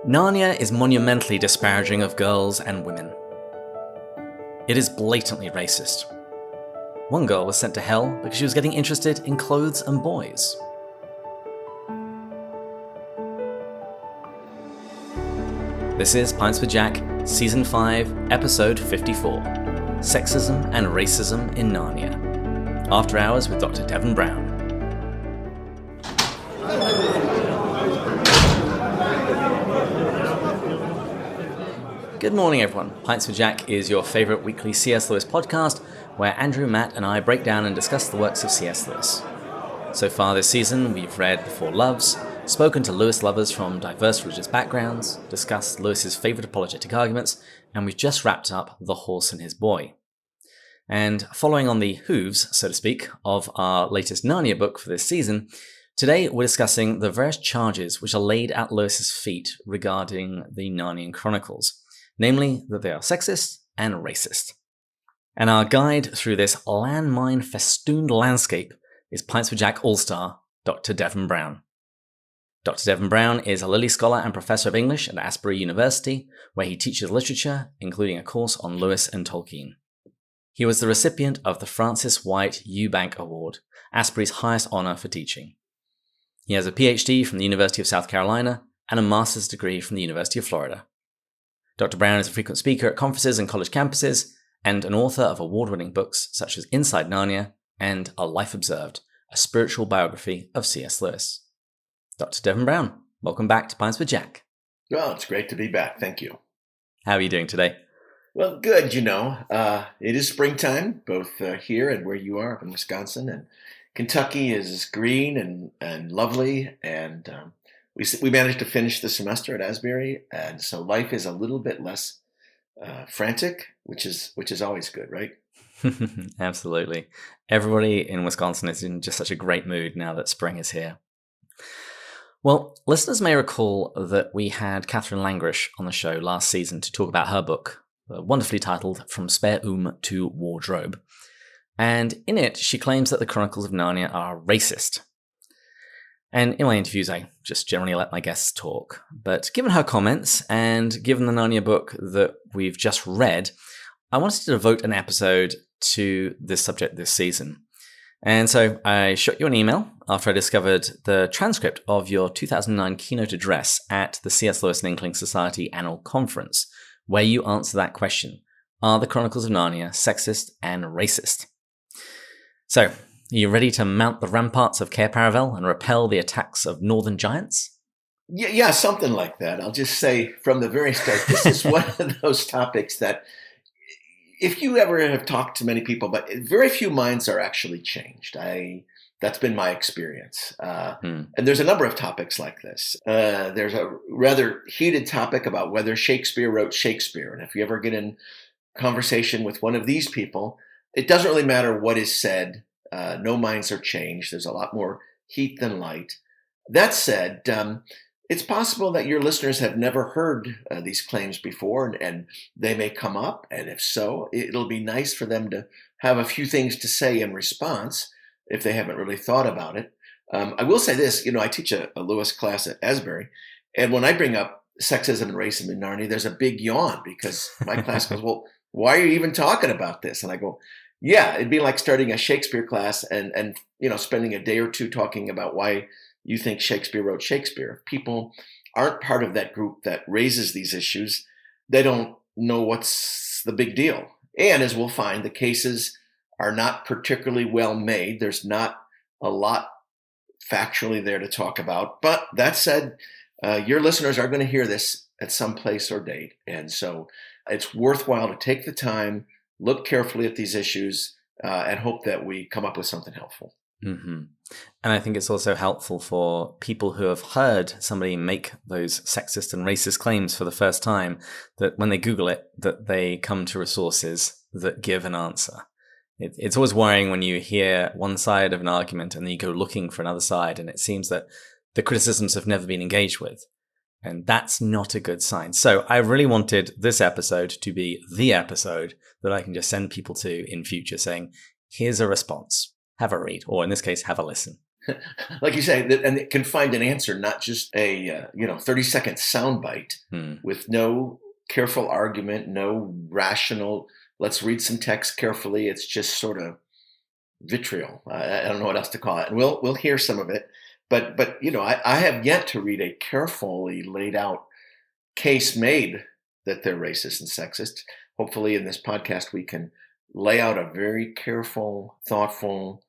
Narnia is monumentally disparaging of girls and women. It is blatantly racist. One girl was sent to hell because she was getting interested in clothes and boys. This is Pints with Jack, Season 5, Episode 54, Sexism and Racism in Narnia. After Hours with Dr. Devin Brown. Good morning, everyone. Pints with Jack is your favourite weekly C.S. Lewis podcast, where Andrew, Matt, and I break down and discuss the works of C.S. Lewis. So far this season, we've read The Four Loves, spoken to Lewis lovers from diverse religious backgrounds, discussed Lewis's favourite apologetic arguments, and we've just wrapped up The Horse and His Boy. And following on the hooves, so to speak, of our latest Narnia book for this season, today we're discussing the various charges which are laid at Lewis's feet regarding the Narnian Chronicles, namely that they are sexist and racist. And our guide through this landmine-festooned landscape is Pints with Jack All-Star, Dr. Devin Brown. Dr. Devin Brown is a Lilly Scholar and Professor of English at Asbury University, where he teaches literature, including a course on Lewis and Tolkien. He was the recipient of the Francis White Eubank Award, Asbury's highest honour for teaching. He has a PhD from the University of South Carolina and a master's degree from the University of Florida. Dr. Brown is a frequent speaker at conferences and college campuses, and an author of award-winning books such as Inside Narnia and A Life Observed, a spiritual biography of C.S. Lewis. Dr. Devin Brown, welcome back to Pints with Jack. Well, it's great to be back. Thank you. How are you doing today? Well, good. It is springtime, both here and where you are up in Wisconsin, and Kentucky is green and lovely, and we managed to finish the semester at Asbury, and so life is a little bit less frantic, which is always good, right? Absolutely. Everybody in Wisconsin is in just such a great mood now that spring is here. Well, listeners may recall that we had Catherine Langrish on the show last season to talk about her book, wonderfully titled From Spare to Wardrobe. And in it, she claims that the Chronicles of Narnia are racist. And in my interviews, I just generally let my guests talk. But given her comments, and given the Narnia book that we've just read, I wanted to devote an episode to this subject this season. And so I shot you an email after I discovered the transcript of your 2009 Keynote Address at the C.S. Lewis and Inkling Society Annual Conference, where you answer that question: are the Chronicles of Narnia sexist and racist? So, are you ready to mount the ramparts of Cair Paravel and repel the attacks of northern giants? Yeah, something like that. I'll just say from the very start, this is one of those topics that, if you ever have talked to many people, but very few minds are actually changed. That's been my experience. And there's a number of topics like this. There's a rather heated topic about whether Shakespeare wrote Shakespeare. And if you ever get in conversation with one of these people, it doesn't really matter what is said. No minds are changed. There's a lot more heat than light. That said, it's possible that your listeners have never heard these claims before, and they may come up. And if so, it'll be nice for them to have a few things to say in response if they haven't really thought about it. I will say this, I teach a Lewis class at Asbury, and when I bring up sexism and racism in Narnia, there's a big yawn because my class goes, well, why are you even talking about this? And I go, yeah, it'd be like starting a Shakespeare class and spending a day or two talking about why you think Shakespeare wrote Shakespeare. If people aren't part of that group that raises these issues, they don't know what's the big deal. And as we'll find, the cases are not particularly well made. There's not a lot factually there to talk about. But that said, your listeners are going to hear this at some place or date. And so it's worthwhile to take the time, look carefully at these issues, and hope that we come up with something helpful. Mm-hmm. And I think it's also helpful for people who have heard somebody make those sexist and racist claims for the first time, that when they Google it, that they come to resources that give an answer. It's always worrying when you hear one side of an argument and then you go looking for another side, and it seems that the criticisms have never been engaged with. And that's not a good sign. So I really wanted this episode to be the episode that I can just send people to in future saying, here's a response. Have a read, or in this case, have a listen. like you say, and it can find an answer, not just a 30-second soundbite with no careful argument, no rational. Let's read some text carefully. It's just sort of vitriol. I don't know what else to call it, and we'll hear some of it. But I have yet to read a carefully laid out case made that they're racist and sexist. Hopefully, in this podcast, we can lay out a very careful, thoughtful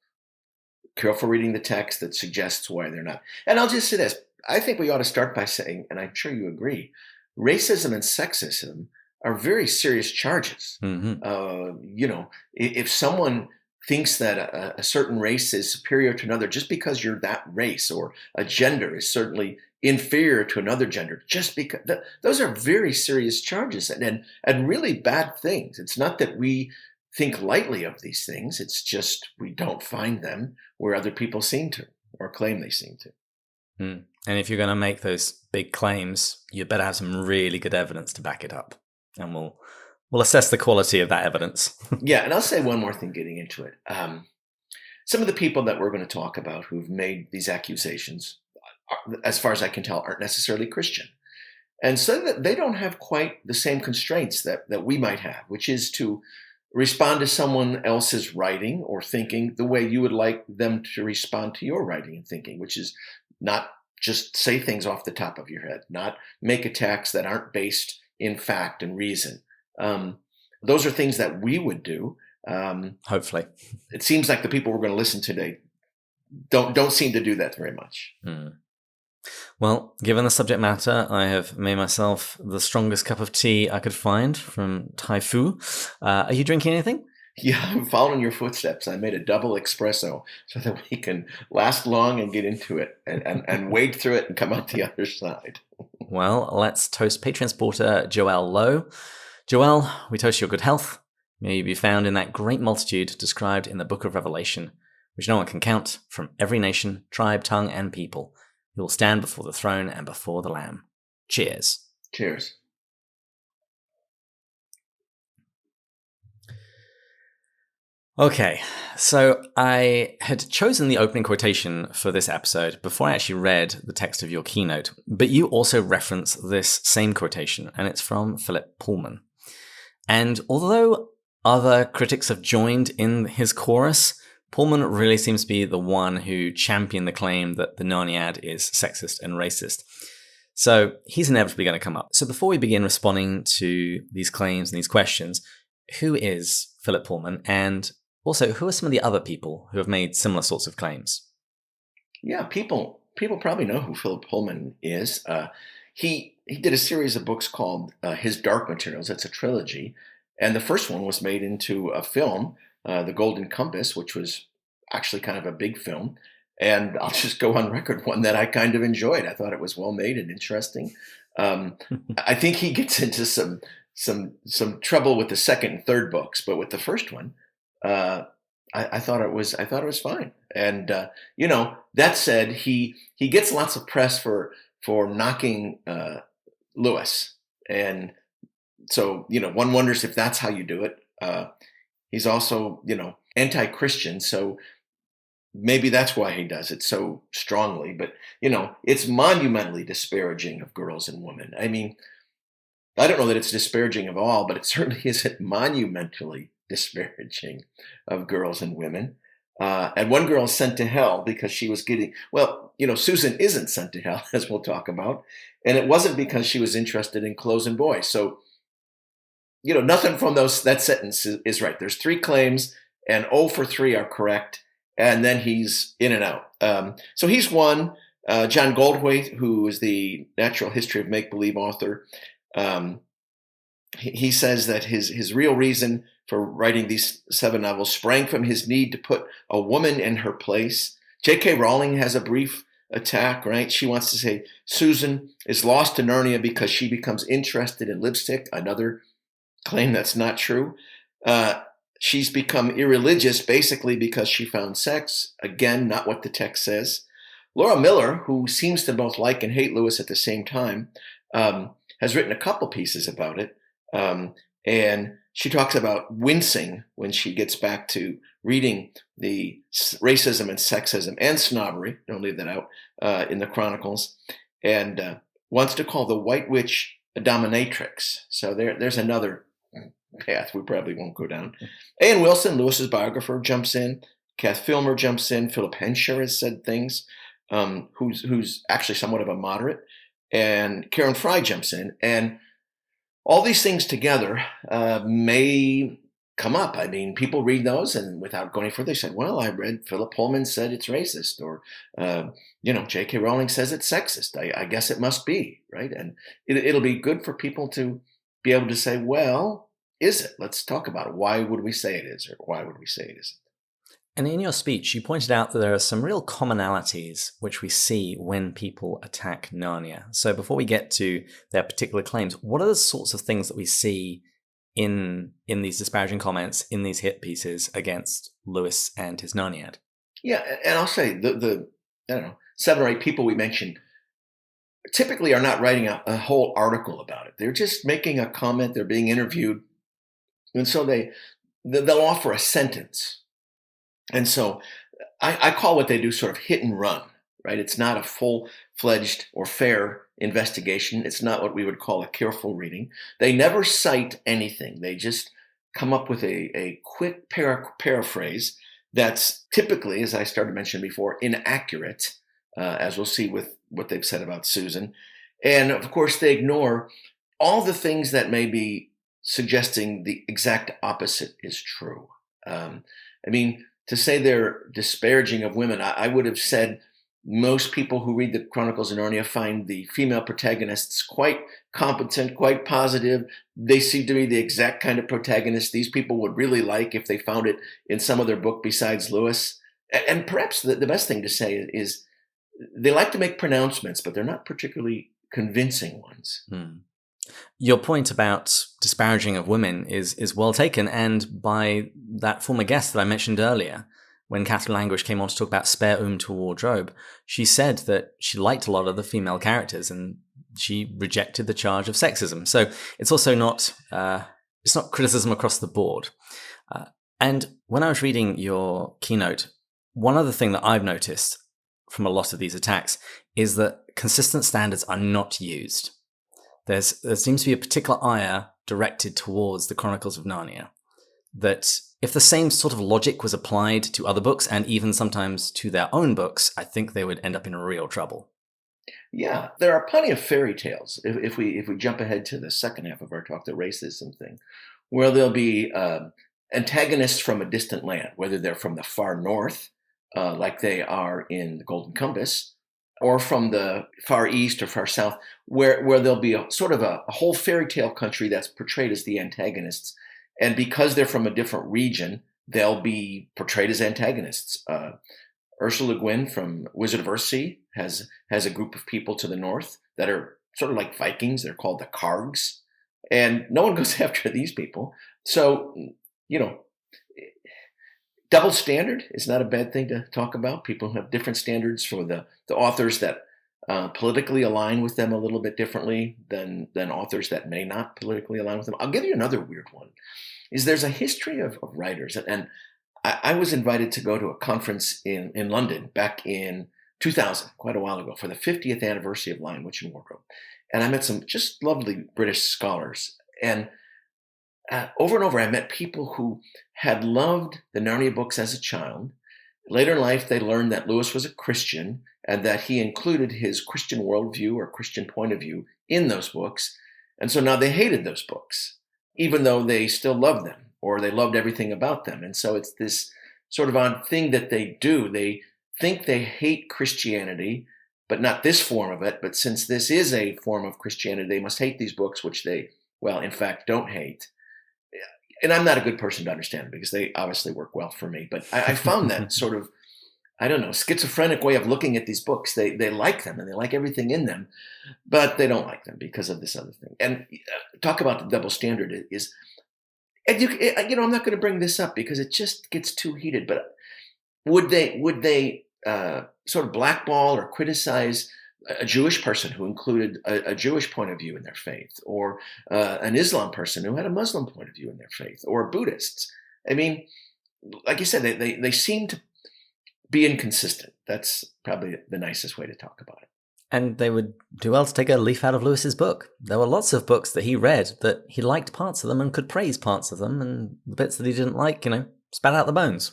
reading the text that suggests why they're not. And I'll just say this. I think we ought to start by saying, and I'm sure you agree, racism and sexism are very serious charges. If someone thinks that a certain race is superior to another just because you're that race, or a gender is certainly inferior to another gender, just because those are very serious charges and really bad things. It's not that we think lightly of these things. It's just we don't find them where other people seem to, or claim they seem to. And if you're going to make those big claims, you better have some really good evidence to back it up. And we'll assess the quality of that evidence. Yeah, and I'll say one more thing getting into it. Some of the people that we're going to talk about who've made these accusations, as far as I can tell, aren't necessarily Christian. And so that they don't have quite the same constraints that we might have, which is to respond to someone else's writing or thinking the way you would like them to respond to your writing and thinking, which is not just say things off the top of your head, not make attacks that aren't based in fact and reason. Those are things that we would do. Hopefully. It seems like the people we're going to listen to today don't seem to do that very much. Well, given the subject matter, I have made myself the strongest cup of tea I could find from Thai Fu. Are you drinking anything? Yeah, I'm following your footsteps. I made a double espresso so that we can last long and get into it and wade through it and come out the other side. Well, let's toast Patreon supporter Joelle Lowe. Joelle, we toast your good health. May you be found in that great multitude described in the book of Revelation, which no one can count, from every nation, tribe, tongue, and people. You will stand before the throne and before the Lamb. Cheers. Cheers. Okay, so I had chosen the opening quotation for this episode before I actually read the text of your keynote, but you also reference this same quotation, and it's from Philip Pullman. And although other critics have joined in his chorus, Pullman really seems to be the one who championed the claim that the Narniad is sexist and racist. So he's inevitably going to come up. So before we begin responding to these claims and these questions, who is Philip Pullman? And also, who are some of the other people who have made similar sorts of claims? Yeah, people probably know who Philip Pullman is. He did a series of books called His Dark Materials. It's a trilogy. And the first one was made into a film, The Golden Compass, which was actually kind of a big film. And I'll just go on record, one that I kind of enjoyed. I thought it was well made and interesting. I think he gets into some trouble with the second and third books, but with the first one, I thought it was fine. And that said, he gets lots of press for knocking Lewis, and so one wonders if that's how you do it. He's also anti-Christian, so maybe that's why he does it so strongly. But it's monumentally disparaging of girls and women. I mean, I don't know that it's disparaging of all, but it certainly isn't monumentally disparaging of girls and women. And one girl is sent to hell because she was getting, Susan isn't sent to hell, as we'll talk about. And it wasn't because she was interested in clothes and boys. So, nothing from that sentence is right. There's 3 claims and 0 for 3 are correct. And then he's in and out. So he's one. John Goldthwait, who is the Natural History of Make-Believe author, he says that his real reason for writing these 7 novels sprang from his need to put a woman in her place. J.K. Rowling has a brief attack, right? She wants to say Susan is lost to Narnia because she becomes interested in lipstick. Another claim that's not true. She's become irreligious basically because she found sex. Again, not what the text says. Laura Miller, who seems to both like and hate Lewis at the same time, has written a couple pieces about it. And she talks about wincing when she gets back to reading the racism and sexism and snobbery, don't leave that out, in the Chronicles, and wants to call the White Witch a dominatrix. So there's another path we probably won't go down. A.N. Wilson, Lewis's biographer, jumps in. Kath Filmer jumps in. Philip Hensher has said things, who's actually somewhat of a moderate. And Karen Fry jumps in. And all these things together may come up. I mean, people read those, and without going further, they said, well, I read Philip Pullman said it's racist, or, J.K. Rowling says it's sexist. I guess it must be, right? And it'll be good for people to be able to say, well, is it? Let's talk about it. Why would we say it is, or why would we say it isn't? And in your speech, you pointed out that there are some real commonalities which we see when people attack Narnia. So before we get to their particular claims, what are the sorts of things that we see in these disparaging comments, in these hit pieces against Lewis and his Narniad? Yeah, and I'll say the 7 or 8 people we mentioned typically are not writing a whole article about it. They're just making a comment. They're being interviewed. And so they'll offer a sentence. And so I call what they do sort of hit and run, right? It's not a full-fledged or fair investigation. It's not what we would call a careful reading. They never cite anything. They just come up with a quick paraphrase that's typically, as I started mentioning before, inaccurate, as we'll see with what they've said about Susan. And of course, they ignore all the things that may be suggesting the exact opposite is true. To say they're disparaging of women, I would have said most people who read the Chronicles of Narnia find the female protagonists quite competent, quite positive. They seem to be the exact kind of protagonist these people would really like if they found it in some other book besides Lewis. And perhaps the best thing to say is they like to make pronouncements, but they're not particularly convincing ones. Your point about disparaging of women is well taken, and by that former guest that I mentioned earlier, when Catherine Languish came on to talk about Spare to Wardrobe, she said that she liked a lot of the female characters and she rejected the charge of sexism. So it's also not criticism across the board. And when I was reading your keynote, one other thing that I've noticed from a lot of these attacks is that consistent standards are not used. There seems to be a particular ire directed towards the Chronicles of Narnia, that if the same sort of logic was applied to other books and even sometimes to their own books, I think they would end up in real trouble. Yeah, there are plenty of fairy tales, if we jump ahead to the second half of our talk, the racism thing, where there'll be antagonists from a distant land, whether they're from the far north, like they are in the Golden Compass, or from the far east or far south, where there'll be a sort of a whole fairy tale country that's portrayed as the antagonists. And because they're from a different region, they'll be portrayed as antagonists. Ursula Le Guin from Wizard of Earthsea has a group of people to the north that are sort of like Vikings. They're called the Kargs. And no one goes after these people. So, double standard is not a bad thing to talk about. People have different standards for the authors that politically align with them a little bit differently than authors that may not politically align with them. I'll give you another weird one. There's a history of writers, and I was invited to go to a conference in London back in 2000, quite a while ago, for the 50th anniversary of Lion, Witch, and Wardrobe. And I met some just lovely British scholars. And over and over, I met people who had loved the Narnia books as a child. Later in life, they learned that Lewis was a Christian and that he included his Christian worldview or Christian point of view in those books. And so now they hated those books, even though they still loved them or they loved everything about them. And so it's this sort of odd thing that they do. They think they hate Christianity, but not this form of it. But since this is a form of Christianity, they must hate these books, which they, in fact, don't hate. And I'm not a good person to understand because they obviously work well for me. But I found that sort of, schizophrenic way of looking at these books. They like them and they like everything in them, but they don't like them because of this other thing. And talk about the double standard is, and I'm not going to bring this up because it just gets too heated. But would they sort of blackball or criticize a Jewish person who included a Jewish point of view in their faith, or an Islam person who had a Muslim point of view in their faith, or Buddhists? I mean, like you said, they seem to be inconsistent. That's probably the nicest way to talk about it. And they would do well to take a leaf out of Lewis's book. There were lots of books that he read that he liked parts of them and could praise parts of them, and the bits that he didn't like, spat out the bones.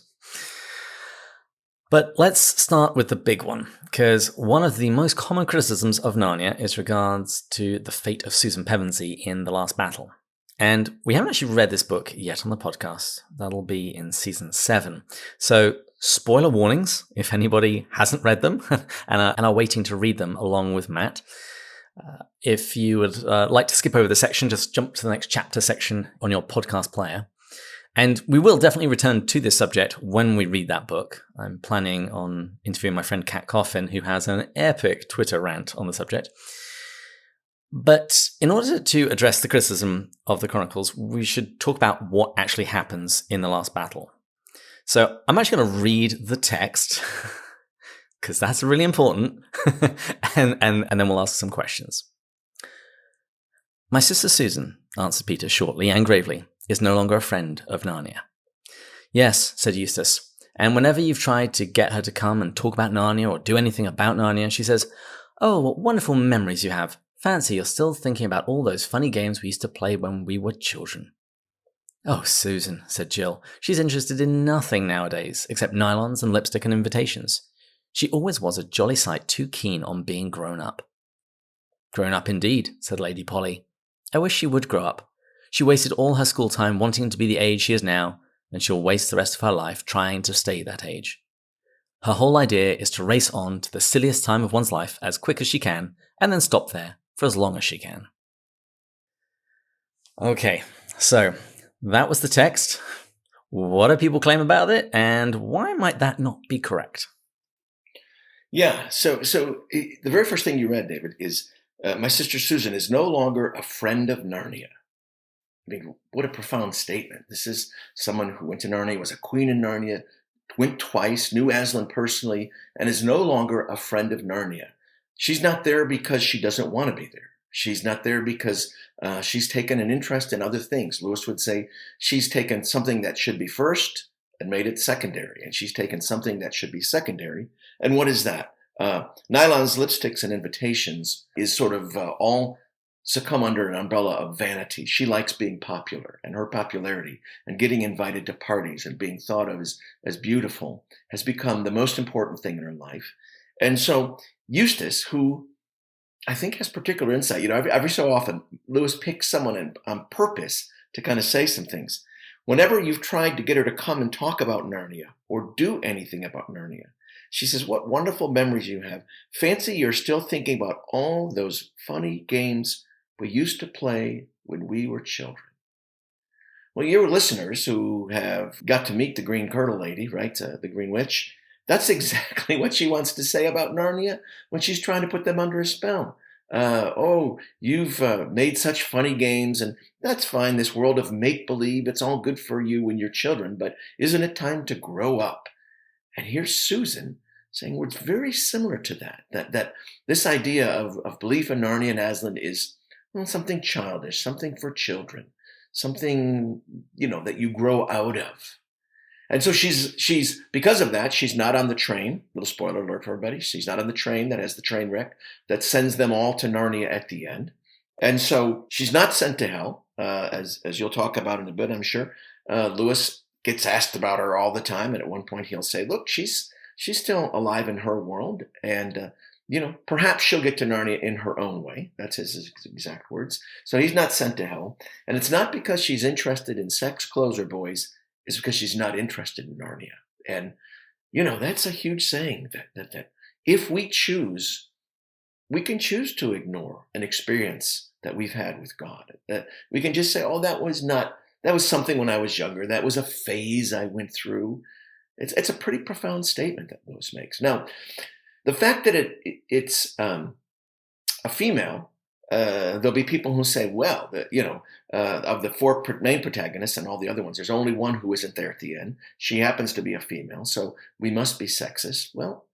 But let's start with the big one, because one of the most common criticisms of Narnia is regards to the fate of Susan Pevensey in The Last Battle. And we haven't actually read this book yet on the podcast. That'll be in season 7. So spoiler warnings if anybody hasn't read them and are waiting to read them along with Matt. If you would like to skip over the section, just jump to the next chapter section on your podcast player. And we will definitely return to this subject when we read that book. I'm planning on interviewing my friend Kat Coffin, who has an epic Twitter rant on the subject. But in order to address the criticism of the Chronicles, we should talk about what actually happens in the last battle. So I'm actually going to read the text, because that's really important, and then we'll ask some questions. My sister Susan, answered Peter shortly and gravely, is no longer a friend of Narnia. Yes, said Eustace, and whenever you've tried to get her to come and talk about Narnia or do anything about Narnia, she says, "Oh, what wonderful memories you have. Fancy you're still thinking about all those funny games we used to play when we were children." "Oh, Susan," said Jill. "She's interested in nothing nowadays, except nylons and lipstick and invitations. She always was a jolly sight too keen on being grown up." "Grown up indeed," said Lady Polly. "I wish she would grow up. She wasted all her school time wanting to be the age she is now, and she'll waste the rest of her life trying to stay that age. Her whole idea is to race on to the silliest time of one's life as quick as she can, and then stop there for as long as she can." Okay, so that was the text. What do people claim about it, and why might that not be correct? Yeah, so the very first thing you read, David, is my sister Susan is no longer a friend of Narnia. I mean, what a profound statement. This is someone who went to Narnia, was a queen in Narnia, went twice, knew Aslan personally, and is no longer a friend of Narnia. She's not there because she doesn't want to be there. She's not there because she's taken an interest in other things. Lewis would say she's taken something that should be first and made it secondary, and she's taken something that should be secondary. And what is that? Nylons, lipsticks, and invitations is sort of all succumb under an umbrella of vanity. She likes being popular, and her popularity and getting invited to parties and being thought of as beautiful has become the most important thing in her life. And so Eustace, who I think has particular insight, every so often Lewis picks someone on purpose to kind of say some things. Whenever you've tried to get her to come and talk about Narnia or do anything about Narnia, she says, "What wonderful memories you have. Fancy you're still thinking about all those funny games we used to play when we were children." Well, your listeners who have got to meet the Green Kirtle lady, right, the Green Witch, that's exactly what she wants to say about Narnia when she's trying to put them under a spell. "Oh, you've made such funny games, and that's fine, this world of make-believe, it's all good for you when you're children, but isn't it time to grow up?" And here's Susan saying words very similar to that this idea of belief in Narnia and Aslan is something childish, something for children, something, that you grow out of. And so she's because of that, she's not on the train. Little spoiler alert for everybody. She's not on the train that has the train wreck that sends them all to Narnia at the end. And so she's not sent to hell, as you'll talk about in a bit, I'm sure. Lewis gets asked about her all the time, and at one point he'll say, "Look, she's still alive in her world, and perhaps she'll get to Narnia in her own way." That's his exact words. So he's not sent to hell, and it's not because she's interested in sex, clothes, or boys. It's because she's not interested in Narnia. And that's a huge saying that if we choose, we can choose to ignore an experience that we've had with God. That we can just say, "Oh, that was something when I was younger. That was a phase I went through." It's a pretty profound statement that Lewis makes. Now, the fact that it's a female, there'll be people who say, well, of the 4 main protagonists and all the other ones, there's only one who isn't there at the end. She happens to be a female, so we must be sexist. Well,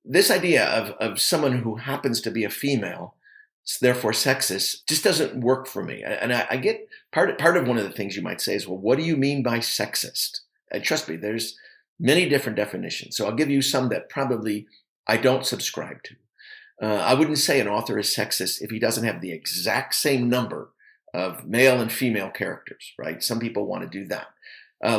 this idea of someone who happens to be a female, therefore sexist, just doesn't work for me. And I get part of one of the things you might say is, well, what do you mean by sexist? And trust me, there's many different definitions. So I'll give you some that probably I don't subscribe to. I wouldn't say an author is sexist if he doesn't have the exact same number of male and female characters, right? Some people want to do that.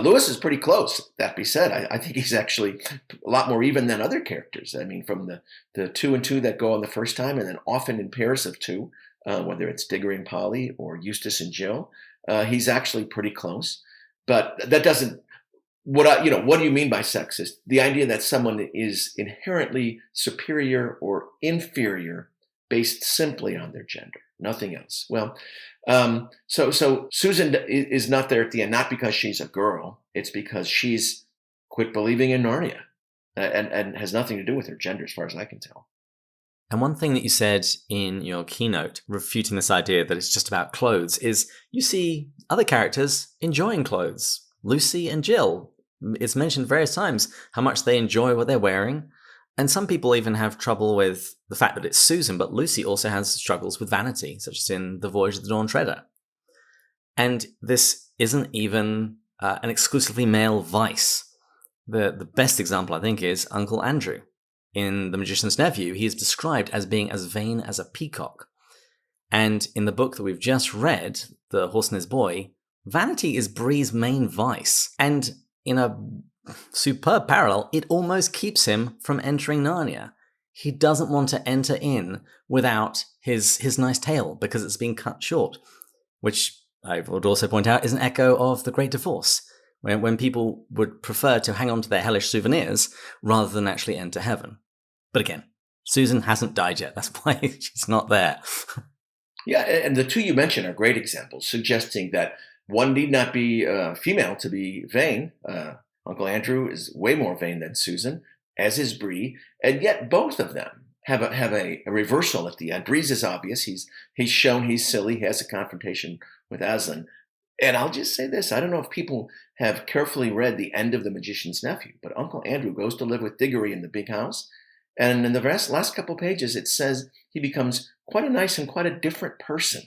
Lewis is pretty close. That be said, I think he's actually a lot more even than other characters. I mean, from the 2 and 2 that go on the first time, and then often in pairs of 2, whether it's Diggory and Polly or Eustace and Jill, he's actually pretty close. But that doesn't. What do you mean by sexist? The idea that someone is inherently superior or inferior based simply on their gender, nothing else. Well, so Susan is not there at the end, not because she's a girl. It's because she's quit believing in Narnia, and has nothing to do with her gender, as far as I can tell. And one thing that you said in your keynote, refuting this idea that it's just about clothes, is you see other characters enjoying clothes. Lucy and Jill. It's mentioned various times how much they enjoy what they're wearing. And some people even have trouble with the fact that it's Susan, but Lucy also has struggles with vanity, such as in The Voyage of the Dawn Treader. And this isn't even an exclusively male vice. The best example, I think, is Uncle Andrew. In The Magician's Nephew, he is described as being as vain as a peacock. And in the book that we've just read, The Horse and His Boy, vanity is Bree's main vice. And in a superb parallel, it almost keeps him from entering Narnia. He doesn't want to enter in without his nice tail because it's been cut short, which I would also point out is an echo of The Great Divorce, when people would prefer to hang on to their hellish souvenirs rather than actually enter heaven. But again, Susan hasn't died yet. That's why she's not there. Yeah, and the 2 you mentioned are great examples, suggesting that one need not be female to be vain. Uncle Andrew is way more vain than Susan, as is Bree, and yet both of them have a reversal at the end. Bree's is obvious. He's shown he's silly. He has a confrontation with Aslan. And I'll just say this. I don't know if people have carefully read the end of The Magician's Nephew, but Uncle Andrew goes to live with Diggory in the big house. And in the last couple pages, it says he becomes quite a nice and quite a different person.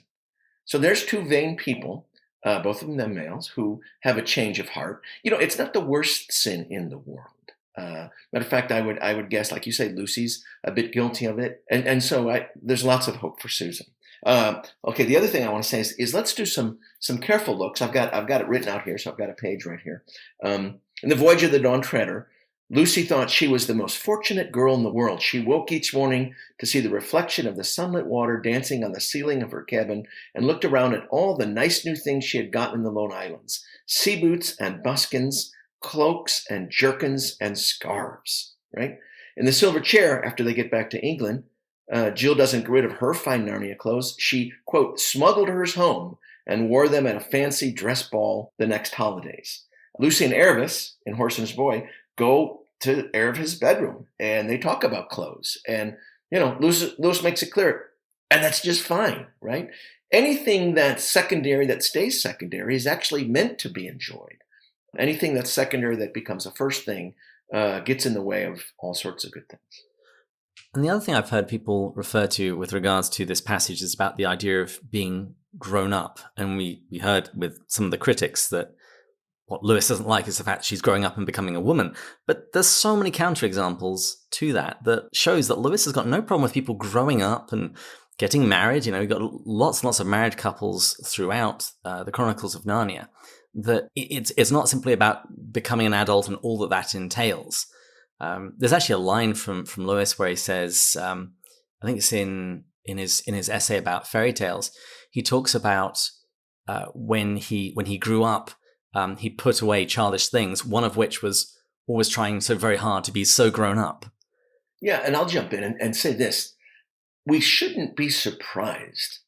So there's 2 vain people, both of them males, who have a change of heart. It's not the worst sin in the world. Matter of fact, I would guess, like you say, Lucy's a bit guilty of it. And so there's lots of hope for Susan. Okay, the other thing I want to say is let's do some careful looks. I've got it written out here, so I've got a page right here. In The Voyage of the Dawn Treader, Lucy thought she was the most fortunate girl in the world. She woke each morning to see the reflection of the sunlit water dancing on the ceiling of her cabin and looked around at all the nice new things she had gotten in the Lone Islands. Sea boots and buskins, cloaks and jerkins and scarves, right? In the silver chair, after they get back to England, Jill doesn't get rid of her fine Narnia clothes. She, quote, smuggled hers home and wore them at a fancy dress ball the next holidays. Lucy and Erebus, in Horse and His Boy, go to Erebus' bedroom and they talk about clothes. And, Lewis makes it clear, and that's just fine, right? Anything that's secondary that stays secondary is actually meant to be enjoyed. Anything that's secondary that becomes a first thing gets in the way of all sorts of good things. And the other thing I've heard people refer to with regards to this passage is about the idea of being grown up. And we heard with some of the critics that what Lewis doesn't like is the fact she's growing up and becoming a woman. But there's so many counterexamples to that shows that Lewis has got no problem with people growing up and getting married. You've got lots and lots of married couples throughout the Chronicles of Narnia. That it's not simply about becoming an adult and all that entails. There's actually a line from Lewis where he says, I think it's in his essay about fairy tales, he talks about when he grew up, he put away childish things, one of which was always trying so very hard to be so grown up. Yeah, and I'll jump in and say this. We shouldn't be surprised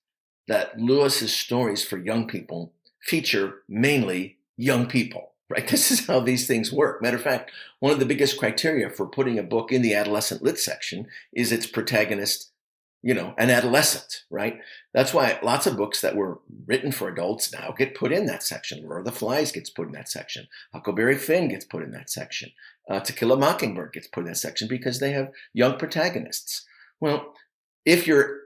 that Lewis's stories for young people feature mainly young people, right? This is how these things work. Matter of fact, one of the biggest criteria for putting a book in the adolescent lit section is its protagonist, an adolescent, right? That's why lots of books that were written for adults now get put in that section. Lord of the Flies gets put in that section. Huckleberry Finn gets put in that section. To Kill a Mockingbird gets put in that section because they have young protagonists. Well, if you're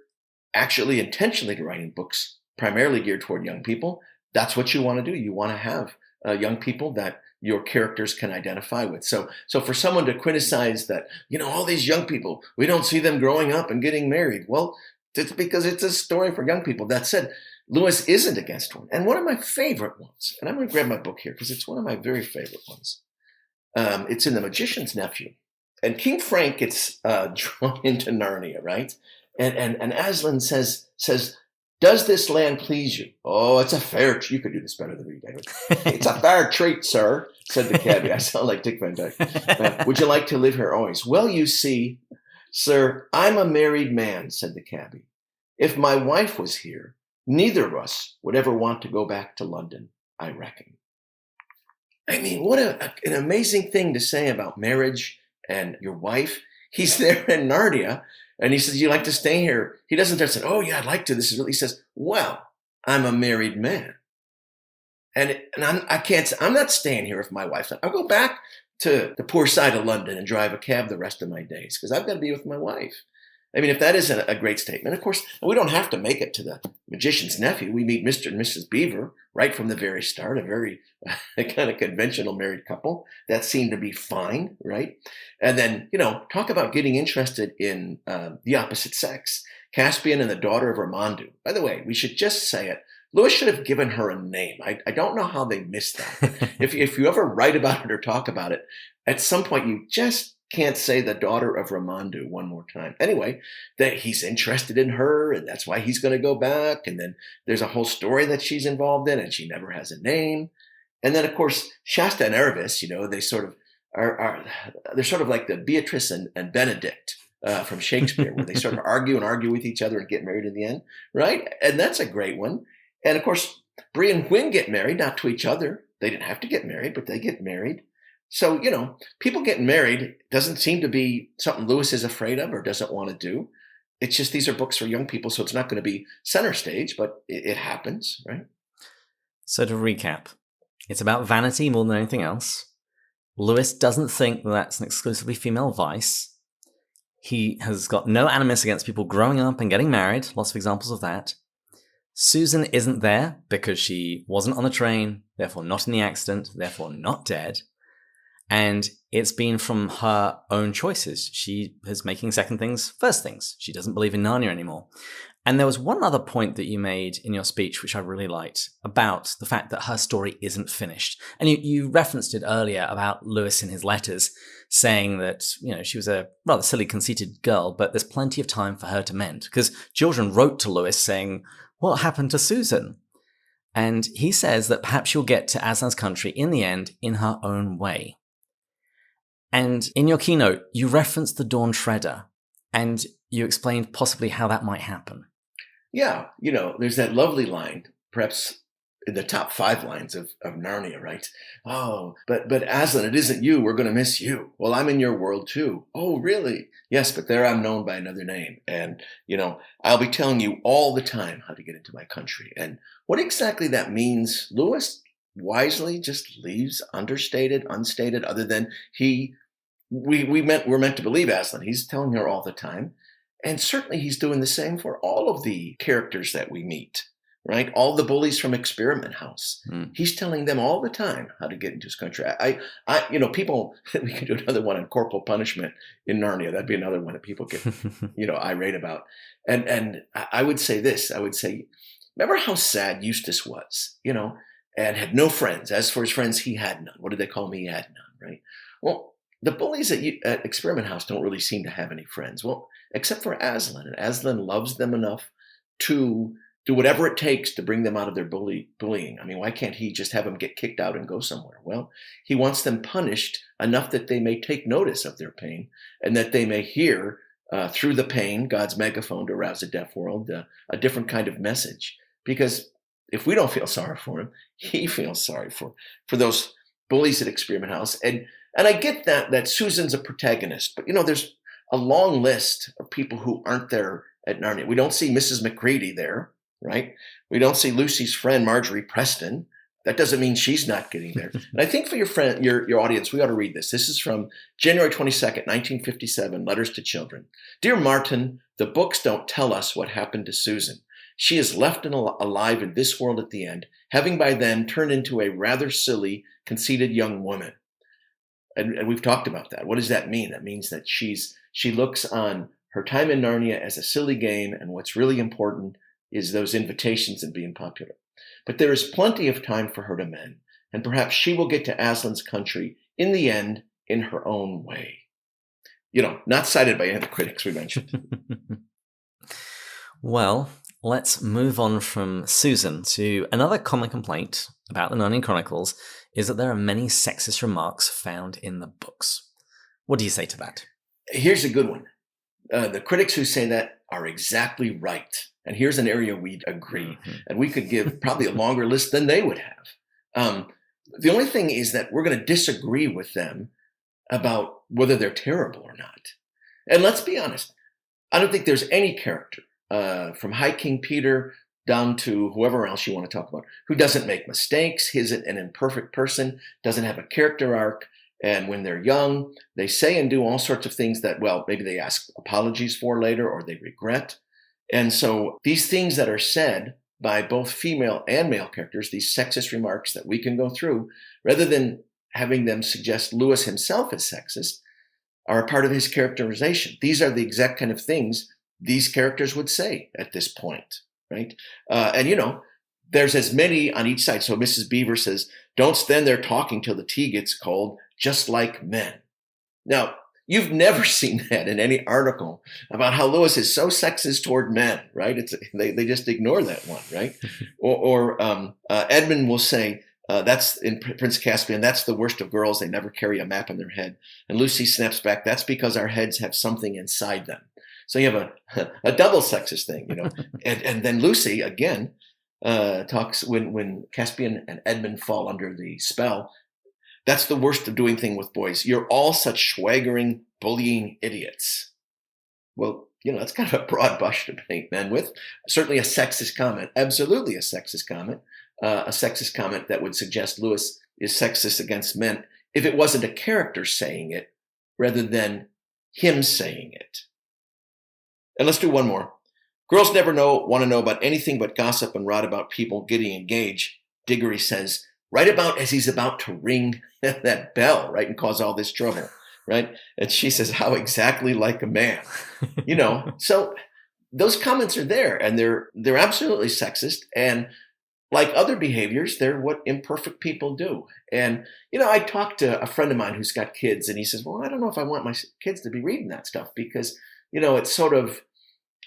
actually intentionally writing books primarily geared toward young people, that's what you want to do. You want to have young people that your characters can identify with. So for someone to criticize that, all these young people, we don't see them growing up and getting married. Well, it's because it's a story for young people. That said, Lewis isn't against one. And one of my favorite ones, and I'm going to grab my book here because it's one of my very favorite ones. It's in The Magician's Nephew. And King Frank gets drawn into Narnia, right? And Aslan says, does this land please you? Oh, it's a fair treat. You could do this better than me, David. It's a fair treat, sir, said the cabbie. I sound like Dick Van Dyke. Would you like to live here always? Well, you see, sir, I'm a married man, said the cabbie. If my wife was here, neither of us would ever want to go back to London, I reckon. I mean, what an amazing thing to say about marriage and your wife. He's there in Narnia, and he says, you like to stay here? He doesn't just say, oh, yeah, I'd like to. This is really, he says, well, I'm a married man. And I'm not staying here if my wife's not. I'll go back to the poor side of London and drive a cab the rest of my days because I've got to be with my wife. I mean, if that isn't a great statement, of course, we don't have to make it to the Magician's Nephew. We meet Mr. and Mrs. Beaver right from the very start, a very kind of conventional married couple that seemed to be fine, right? And then, talk about getting interested in the opposite sex. Caspian and the daughter of Ramandu. By the way, we should just say it. Lewis should have given her a name. I don't know how they missed that. If you ever write about it or talk about it, at some point you just can't say the daughter of Ramandu one more time. Anyway, that he's interested in her, and that's why he's going to go back. And then there's a whole story that she's involved in, and she never has a name. And then, of course, Shasta and Aravis, they sort of they're sort of like the Beatrice and Benedict from Shakespeare, where they sort of argue with each other and get married in the end, right? And that's a great one. And of course, Bree and Gwyn get married, not to each other. They didn't have to get married, but they get married. So, people getting married doesn't seem to be something Lewis is afraid of or doesn't want to do. It's just these are books for young people, so it's not going to be center stage, but it happens, right? So to recap, it's about vanity more than anything else. Lewis doesn't think that that's an exclusively female vice. He has got no animus against people growing up and getting married, lots of examples of that. Susan isn't there because she wasn't on the train, therefore not in the accident, therefore not dead. And it's been from her own choices. She is making second things first things. She doesn't believe in Narnia anymore. And there was one other point that you made in your speech, which I really liked, about the fact that her story isn't finished. And you referenced it earlier about Lewis in his letters saying that, she was a rather silly, conceited girl, but there's plenty of time for her to mend. Because children wrote to Lewis saying, what happened to Susan? And he says that perhaps she'll get to Aslan's country in the end in her own way. And in your keynote, you referenced the Dawn Shredder, and you explained possibly how that might happen. Yeah, there's that lovely line, perhaps in the top 5 lines of Narnia, right? Oh, but Aslan, it isn't you. We're going to miss you. Well, I'm in your world too. Oh, really? Yes, but there I'm known by another name. And, I'll be telling you all the time how to get into my country. And what exactly that means, Lewis wisely just leaves unstated, other than we're meant to believe Aslan. He's telling her all the time. And certainly he's doing the same for all of the characters that we meet, right? All the bullies from Experiment House. He's telling them all the time how to get into his country. People, we could do another one on corporal punishment in Narnia. That'd be another one that people get, irate about. And I would say this, remember how sad Eustace was, and had no friends. As for his friends, he had none. What did they call him? He had none, right? Well, the bullies at Experiment House don't really seem to have any friends. Well, except for Aslan. And Aslan loves them enough to do whatever it takes to bring them out of their bullying. I mean, why can't he just have them get kicked out and go somewhere? Well, he wants them punished enough that they may take notice of their pain and that they may hear through the pain, God's megaphone to arouse a deaf world, a different kind of message. Because if we don't feel sorry for him, he feels sorry for those bullies at Experiment House. And I get that Susan's a protagonist, but there's a long list of people who aren't there at Narnia. We don't see Mrs. McCready there, right? We don't see Lucy's friend Marjorie Preston. That doesn't mean she's not getting there. And I think for your audience, we ought to read this. This is from January 22nd, 1957, Letters to Children. Dear Martin, the books don't tell us what happened to Susan. She is left alive in this world at the end, having by then turned into a rather silly, conceited young woman. And we've talked about that. What does that mean? That means that she looks on her time in Narnia as a silly game, and what's really important is those invitations and being popular. But there is plenty of time for her to mend, and perhaps she will get to Aslan's country in the end in her own way. Not cited by any of the critics we mentioned. Well, let's move on from Susan to another common complaint about the Narnia Chronicles is that there are many sexist remarks found in the books. What do you say to that? Here's a good one. The critics who say that are exactly right. And here's an area we'd agree. Mm-hmm. And we could give probably a longer list than they would have. The only thing is that we're going to disagree with them about whether they're terrible or not. And let's be honest, I don't think there's any character, from High King Peter down to whoever else you want to talk about, who doesn't make mistakes, isn't an imperfect person, doesn't have a character arc. And when they're young, they say and do all sorts of things that, well, maybe they ask apologies for later or they regret. And so these things that are said by both female and male characters, these sexist remarks that we can go through, rather than having them suggest Lewis himself is sexist, are a part of his characterization. These are the exact kind of things these characters would say at this point, right? And there's as many on each side. So Mrs. Beaver says, don't stand there talking till the tea gets cold, just like men. Now, you've never seen that in any article about how Lewis is so sexist toward men, right? They just ignore that one, right? or Edmund will say, that's in Prince Caspian, that's the worst of girls. They never carry a map in their head. And Lucy snaps back, that's because our heads have something inside them. So you have a double sexist thing, and then Lucy, again, talks when Caspian and Edmund fall under the spell. That's the worst of doing things with boys. You're all such swaggering, bullying idiots. Well, that's kind of a broad brush to paint men with. Certainly a sexist comment. Absolutely a sexist comment. A sexist comment that would suggest Lewis is sexist against men if it wasn't a character saying it rather than him saying it. And let's do one more. Girls never want to know about anything but gossip and rot about people getting engaged, Diggory says, right about as he's about to ring that bell, right, and cause all this trouble, right? And she says, how exactly like a man, So those comments are there, and they're absolutely sexist. And like other behaviors, they're what imperfect people do. And, I talked to a friend of mine who's got kids, and he says, well, I don't know if I want my kids to be reading that stuff because, it sort of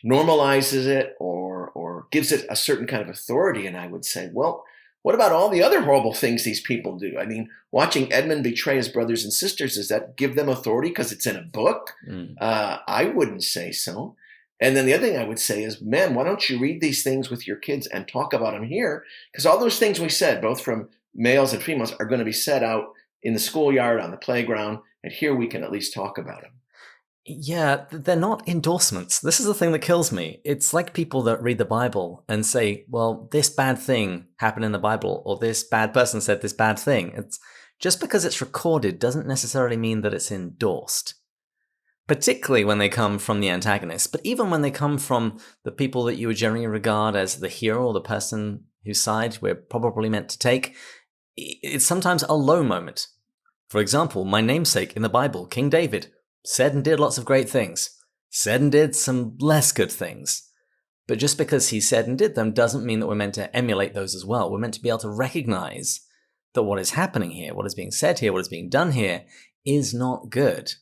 normalizes it or gives it a certain kind of authority. And I would say, well, what about all the other horrible things these people do? I mean, watching Edmund betray his brothers and sisters, does that give them authority because it's in a book? I wouldn't say so. And then the other thing I would say is, men, why don't you read these things with your kids and talk about them here? Because all those things we said, both from males and females, are going to be said out in the schoolyard, on the playground, and here we can at least talk about them. Yeah, they're not endorsements. This is the thing that kills me. It's like people that read the Bible and say, well, this bad thing happened in the Bible, or this bad person said this bad thing. It's just because it's recorded doesn't necessarily mean that it's endorsed. Particularly when they come from the antagonist, but even when they come from the people that you would generally regard as the hero or the person whose side we're probably meant to take, it's sometimes a low moment. For example, my namesake in the Bible, King David, said and did lots of great things, said and did some less good things. But just because he said and did them doesn't mean that we're meant to emulate those as well. We're meant to be able to recognize that what is happening here, what is being said here, what is being done here is not good.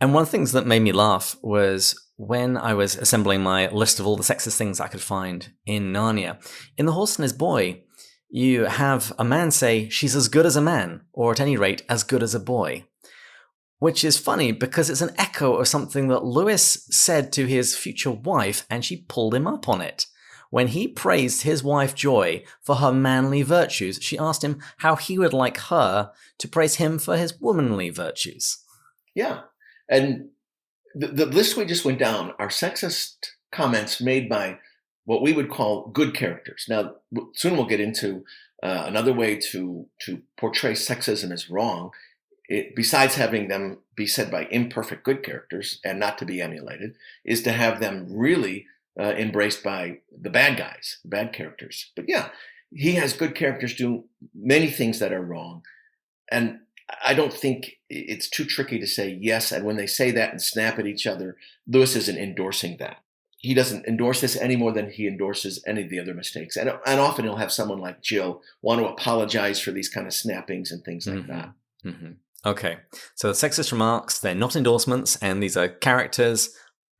And one of the things that made me laugh was when I was assembling my list of all the sexist things I could find in Narnia. In The Horse and His Boy, you have a man say, she's as good as a man, or at any rate, as good as a boy. Which is funny because it's an echo of something that Lewis said to his future wife, and she pulled him up on it. When he praised his wife Joy for her manly virtues, she asked him how he would like her to praise him for his womanly virtues. Yeah. And the list we just went down are sexist comments made by what we would call good characters. Now, soon we'll get into another way to portray sexism as wrong. Besides having them be said by imperfect good characters and not to be emulated, is to have them really embraced by the bad guys, the bad characters. But yeah, he has good characters doing many things that are wrong. And I don't think it's too tricky to say yes. And when they say that and snap at each other, Lewis isn't endorsing that. He doesn't endorse this any more than he endorses any of the other mistakes. And often he'll have someone like Jill want to apologize for these kind of snappings and things like that. Mm-hmm. Okay. So the sexist remarks, they're not endorsements, and these are characters.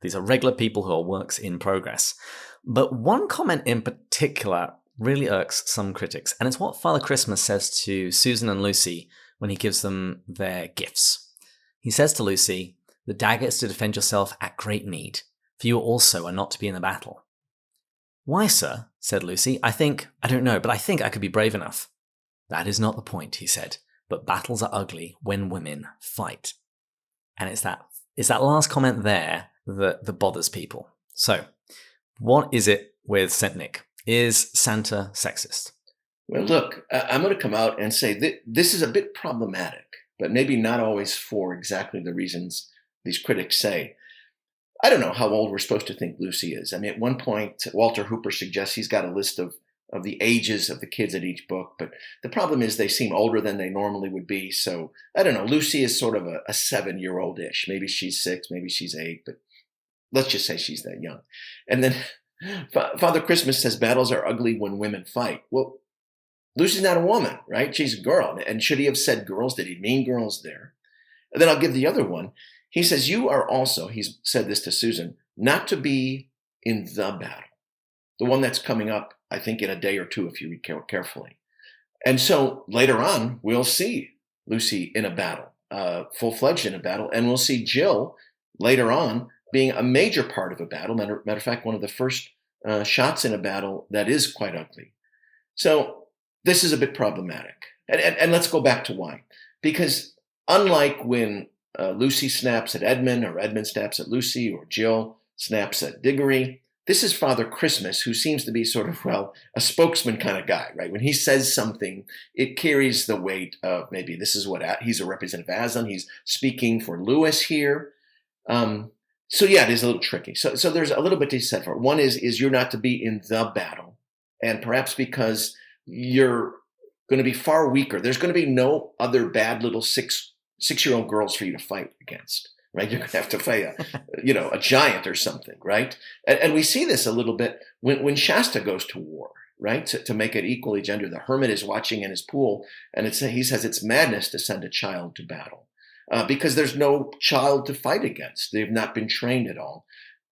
These are regular people who are works in progress. But one comment in particular really irks some critics, and it's what Father Christmas says to Susan and Lucy when he gives them their gifts. He says to Lucy, "The dagger is to defend yourself at great need, for you also are not to be in the battle." "Why, sir?" said Lucy. I don't know, but I think I could be brave enough." "That is not the point," he said, "but battles are ugly when women fight." And it's that last comment there that bothers people. So, what is it with St. Nick? Is Santa sexist? Well, look, I'm going to come out and say that this is a bit problematic, but maybe not always for exactly the reasons these critics say. I don't know how old we're supposed to think Lucy is. I mean, at one point, Walter Hooper suggests he's got a list of the ages of the kids at each book, but the problem is they seem older than they normally would be. So I don't know. Lucy is sort of a 7-year-old-ish. Maybe she's 6, maybe she's 8, but let's just say she's that young. And then Father Christmas says battles are ugly when women fight. Well, Lucy's not a woman, right? She's a girl. And should he have said girls? Did he mean girls there? And then I'll give the other one. He says, you are also, he's said this to Susan, not to be in the battle. The one that's coming up, I think, in a day or two, if you read carefully. And so later on, we'll see Lucy in a battle, full-fledged in a battle. And we'll see Jill later on being a major part of a battle. Matter of fact, one of the first shots in a battle that is quite ugly. So this is a bit problematic. And let's go back to why. Because unlike when Lucy snaps at Edmund, or Edmund snaps at Lucy, or Jill snaps at Diggory, this is Father Christmas, who seems to be sort of, well, a spokesman kind of guy, right? When he says something, it carries the weight of maybe this is what he's a representative of Aslan. He's speaking for Lewis here. So yeah, it is a little tricky. So there's a little bit to be said for it. One is you're not to be in the battle, and perhaps because you're going to be far weaker. There's going to be no other bad little six-year-old girls for you to fight against, right? You're going to have to fight a giant or something, right? And we see this a little bit when Shasta goes to war, right? To make it equally gender. The hermit is watching in his pool, and he says it's madness to send a child to battle. Because there's no child to fight against. They've not been trained at all.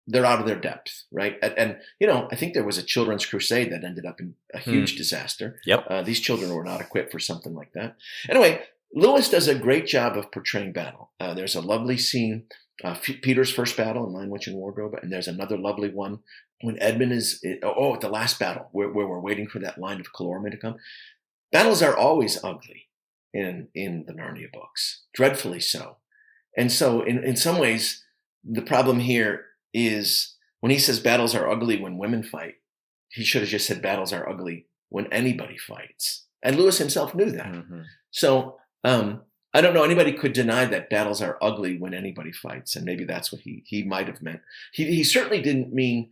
They're out of their depth, right? And I think there was a children's crusade that ended up in a huge disaster. Yep. These children were not equipped for something like that. Anyway, Lewis does a great job of portraying battle. There's a lovely scene, Peter's first battle in Lion, Witch, and Wardrobe, and there's another lovely one when Edmund is, at the last battle, where we're waiting for that line of Calorme to come. Battles are always ugly in the Narnia books, dreadfully so. And so in some ways, the problem here is when he says battles are ugly when women fight, he should have just said battles are ugly when anybody fights. And Lewis himself knew that. Mm-hmm. So I don't know, anybody could deny that battles are ugly when anybody fights. And maybe that's what he might have meant. He certainly didn't mean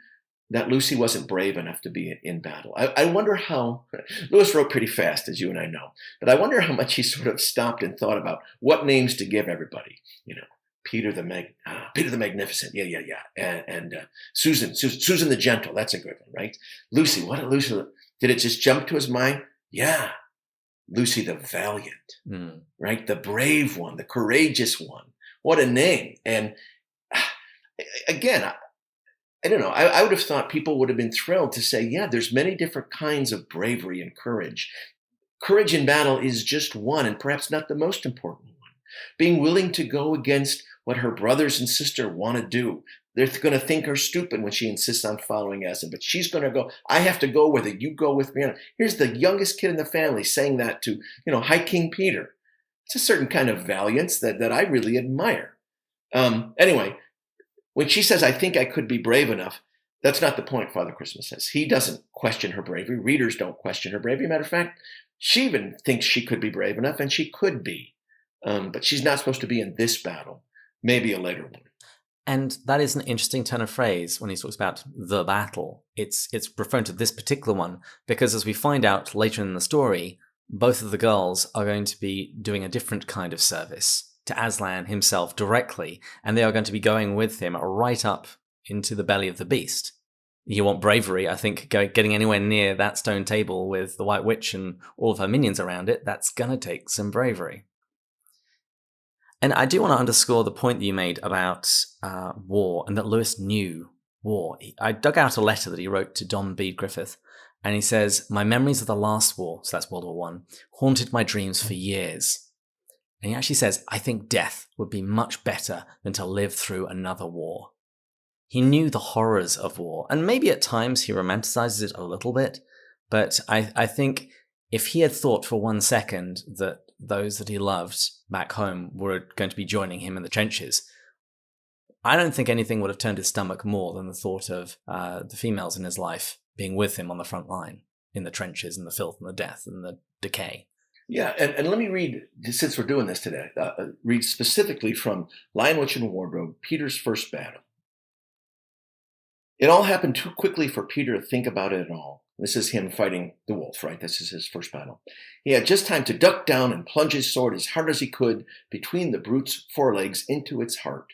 that Lucy wasn't brave enough to be in battle. I wonder how, Lewis wrote pretty fast, as you and I know, but I wonder how much he sort of stopped and thought about what names to give everybody. Peter the Magnificent, yeah. And Susan the Gentle, that's a good one, right? Lucy, what did Lucy, did it just jump to his mind? Yeah, Lucy the Valiant, right? The brave one, the courageous one. What a name. And again, I don't know. I would have thought people would have been thrilled to say, yeah, there's many different kinds of bravery and courage. Courage in battle is just one, and perhaps not the most important one. Being willing to go against what her brothers and sister want to do. They're going to think her stupid when she insists on following Aslan, but she's going to go, I have to go whether you go with me. Here's the youngest kid in the family saying that to, High King Peter. It's a certain kind of valiance that I really admire. Anyway, when she says, I think I could be brave enough, that's not the point, Father Christmas says. He doesn't question her bravery. Readers don't question her bravery. Matter of fact, she even thinks she could be brave enough, and she could be. But she's not supposed to be in this battle. Maybe a later one. And that is an interesting turn of phrase when he talks about the battle. It's referring to this particular one because, as we find out later in the story, both of the girls are going to be doing a different kind of service to Aslan himself directly, and they are going to be going with him right up into the belly of the beast. You want bravery, I think, getting anywhere near that stone table with the White Witch and all of her minions around it, that's going to take some bravery. And I do want to underscore the point that you made about war and that Lewis knew war. I dug out a letter that he wrote to Don Bede Griffith, and he says, "My memories of the last war," so that's World War I, "haunted my dreams for years." And he actually says, "I think death would be much better than to live through another war." He knew the horrors of war, and maybe at times he romanticizes it a little bit, but I think if he had thought for 1 second that those that he loved back home were going to be joining him in the trenches, I don't think anything would have turned his stomach more than the thought of the females in his life being with him on the front line, in the trenches, and the filth, and the death, and the decay. Yeah, and let me read, since we're doing this today, read specifically from Lion, Witch, and Wardrobe, Peter's first battle. It all happened too quickly for Peter to think about it at all. This is him fighting the wolf, right? This is his first battle. He had just time to duck down and plunge his sword as hard as he could between the brute's forelegs into its heart.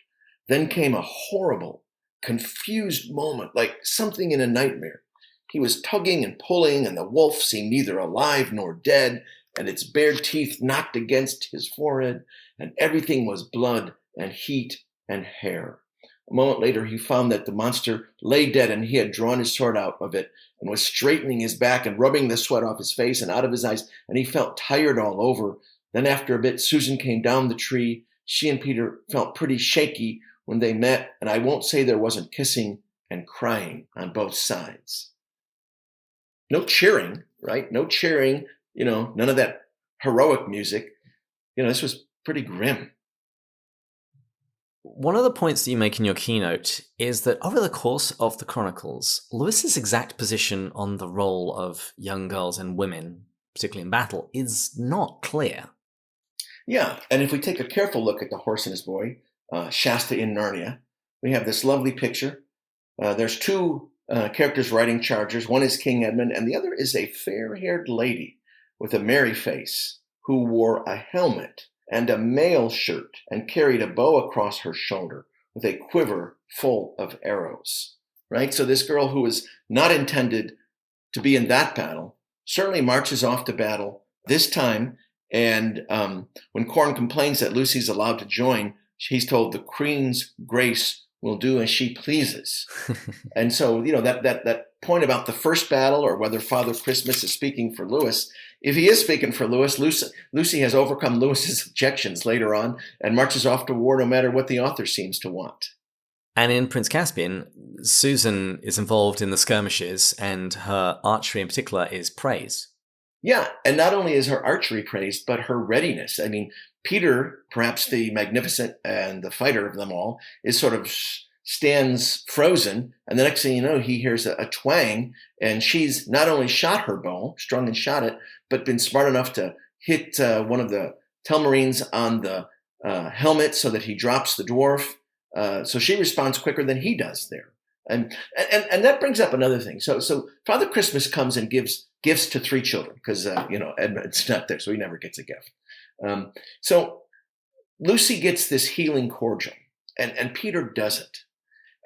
Then came a horrible, confused moment, like something in a nightmare. He was tugging and pulling, and the wolf seemed neither alive nor dead, and its bared teeth knocked against his forehead, and everything was blood and heat and hair. A moment later, he found that the monster lay dead, and he had drawn his sword out of it and was straightening his back and rubbing the sweat off his face and out of his eyes, and he felt tired all over. Then after a bit, Susan came down the tree. She and Peter felt pretty shaky when they met, and I won't say there wasn't kissing and crying on both sides. No cheering, right? No cheering, none of that heroic music. This was pretty grim. One of the points that you make in your keynote is that over the course of the Chronicles, Lewis's exact position on the role of young girls and women, particularly in battle, is not clear. Yeah, and if we take a careful look at The Horse and His Boy, Shasta in Narnia, we have this lovely picture. There's two characters riding chargers. One is King Edmund, and the other is a fair-haired lady with a merry face who wore a helmet and a mail shirt and carried a bow across her shoulder with a quiver full of arrows, right? So this girl who is not intended to be in that battle certainly marches off to battle this time. And when Corn complains that Lucy's allowed to join, he's told the Queen's grace will do as she pleases. And so, that point about the first battle, or whether Father Christmas is speaking for Lewis, if he is speaking for Lewis, Lucy has overcome Lewis's objections later on and marches off to war no matter what the author seems to want. And in Prince Caspian, Susan is involved in the skirmishes, and her archery in particular is praised. Yeah, and not only is her archery praised, but her readiness. I mean, Peter, perhaps the magnificent and the fighter of them all, is sort of stands frozen, and the next thing you know, he hears a twang, and she's not only shot her bow, strung and shot it, but been smart enough to hit one of the Telmarines on the helmet so that he drops the dwarf. So she responds quicker than he does there. And that brings up another thing. So Father Christmas comes and gives gifts to three children because, Edmund's not there, so he never gets a gift. So Lucy gets this healing cordial, and Peter doesn't.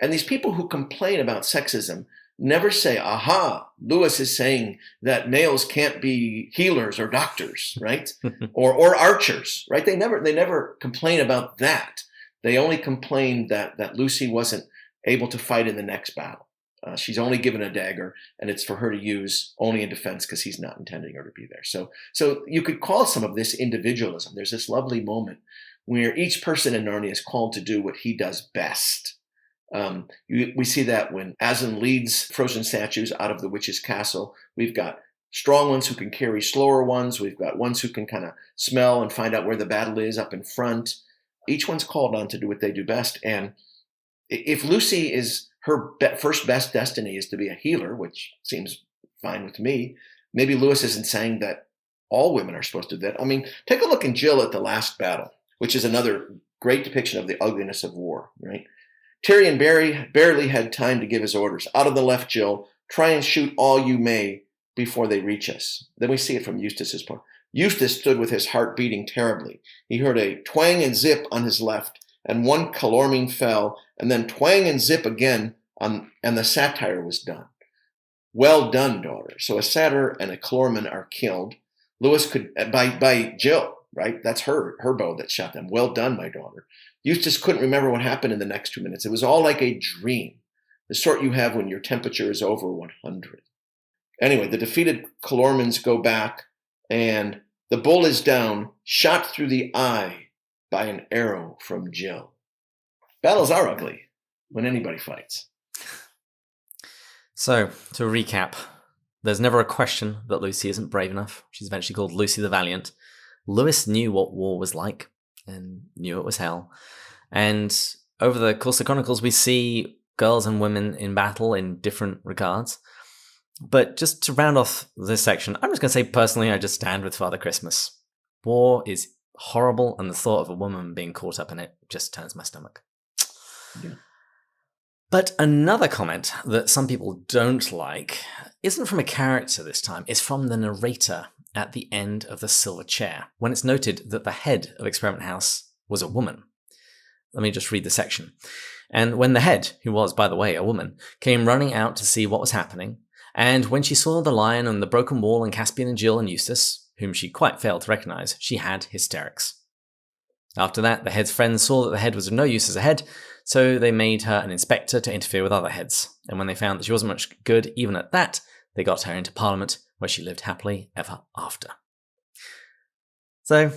And these people who complain about sexism never say, aha, Lewis is saying that males can't be healers or doctors, right? or archers, right? They never complain about that. They only complain that Lucy wasn't able to fight in the next battle. She's only given a dagger, and it's for her to use only in defense because he's not intending her to be there. So you could call some of this individualism. There's this lovely moment where each person in Narnia is called to do what he does best. We see that when Aslan leads frozen statues out of the witch's castle. We've got strong ones who can carry slower ones. We've got ones who can kind of smell and find out where the battle is up in front. Each one's called on to do what they do best. And if Lucy is her first best destiny is to be a healer, which seems fine with me, maybe Lewis isn't saying that all women are supposed to do that. I mean, take a look in Jill at the last battle, which is another great depiction of the ugliness of war, right? Tyrion barely had time to give his orders. Out of the left, Jill. Try and shoot all you may before they reach us. Then we see it from Eustace's point. Eustace stood with his heart beating terribly. He heard a twang and zip on his left, and one Calormene fell, and then twang and zip again, and the satire was done. Well done, daughter. So a satyr and a Calormene are killed. Lewis could, by Jill, right? That's her bow that shot them. Well done, my daughter. Eustace couldn't remember what happened in the next 2 minutes. It was all like a dream, the sort you have when your temperature is over 100. Anyway, the defeated Calormenes go back, and the bull is down, shot through the eye by an arrow from Jill. Battles are ugly when anybody fights. So, to recap, there's never a question that Lucy isn't brave enough. She's eventually called Lucy the Valiant. Lewis knew what war was like and knew it was hell. And over the course of Chronicles, we see girls and women in battle in different regards. But just to round off this section, I'm just going to say personally, I just stand with Father Christmas. War is horrible, and the thought of a woman being caught up in it just turns my stomach. Yeah. But another comment that some people don't like isn't from a character this time, it's from the narrator at the end of The Silver Chair, when it's noted that the head of Experiment House was a woman. Let me just read the section. And when the head, who was, by the way, a woman, came running out to see what was happening, and when she saw the lion and the broken wall and Caspian and Jill and Eustace, whom she quite failed to recognize, she had hysterics. After that, the head's friends saw that the head was of no use as a head, so they made her an inspector to interfere with other heads. And when they found that she wasn't much good even at that, they got her into Parliament, where she lived happily ever after. So,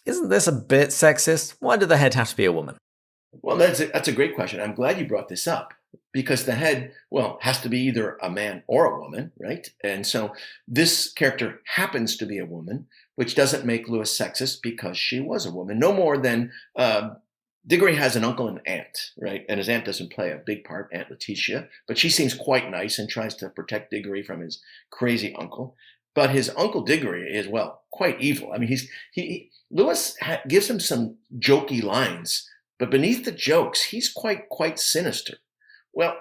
isn't this a bit sexist? Why did the head have to be a woman? Well, that's a great question. I'm glad you brought this up, because the head, has to be either a man or a woman, right? And so this character happens to be a woman, which doesn't make Lewis sexist because she was a woman. No more than Diggory has an uncle and aunt, right? And his aunt doesn't play a big part, Aunt Letitia, but she seems quite nice and tries to protect Diggory from his crazy uncle. But his uncle Diggory is, quite evil. I mean, Lewis gives him some jokey lines, but beneath the jokes, he's quite sinister. Well,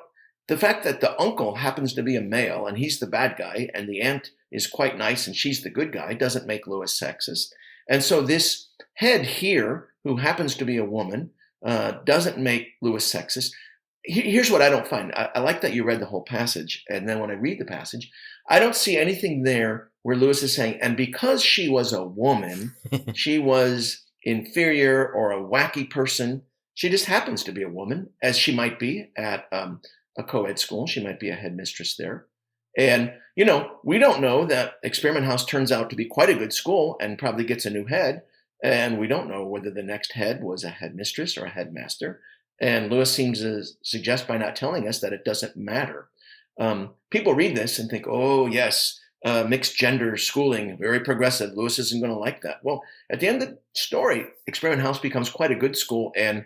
the fact that the uncle happens to be a male and he's the bad guy, and the aunt is quite nice and she's the good guy, doesn't make Lewis sexist. And so this head here, who happens to be a woman, doesn't make Lewis sexist. Here's what I don't find. I like that you read the whole passage, and then when I read the passage, I don't see anything there where Lewis is saying, and because she was a woman, she was inferior or a wacky person. She just happens to be a woman, as she might be at a co-ed school. She might be a headmistress there. And, we don't know that Experiment House turns out to be quite a good school and probably gets a new head. And we don't know whether the next head was a headmistress or a headmaster. And Lewis seems to suggest by not telling us that it doesn't matter. People read this and think, oh, yes, mixed gender schooling, very progressive. Lewis isn't going to like that. Well, at the end of the story, Experiment House becomes quite a good school, and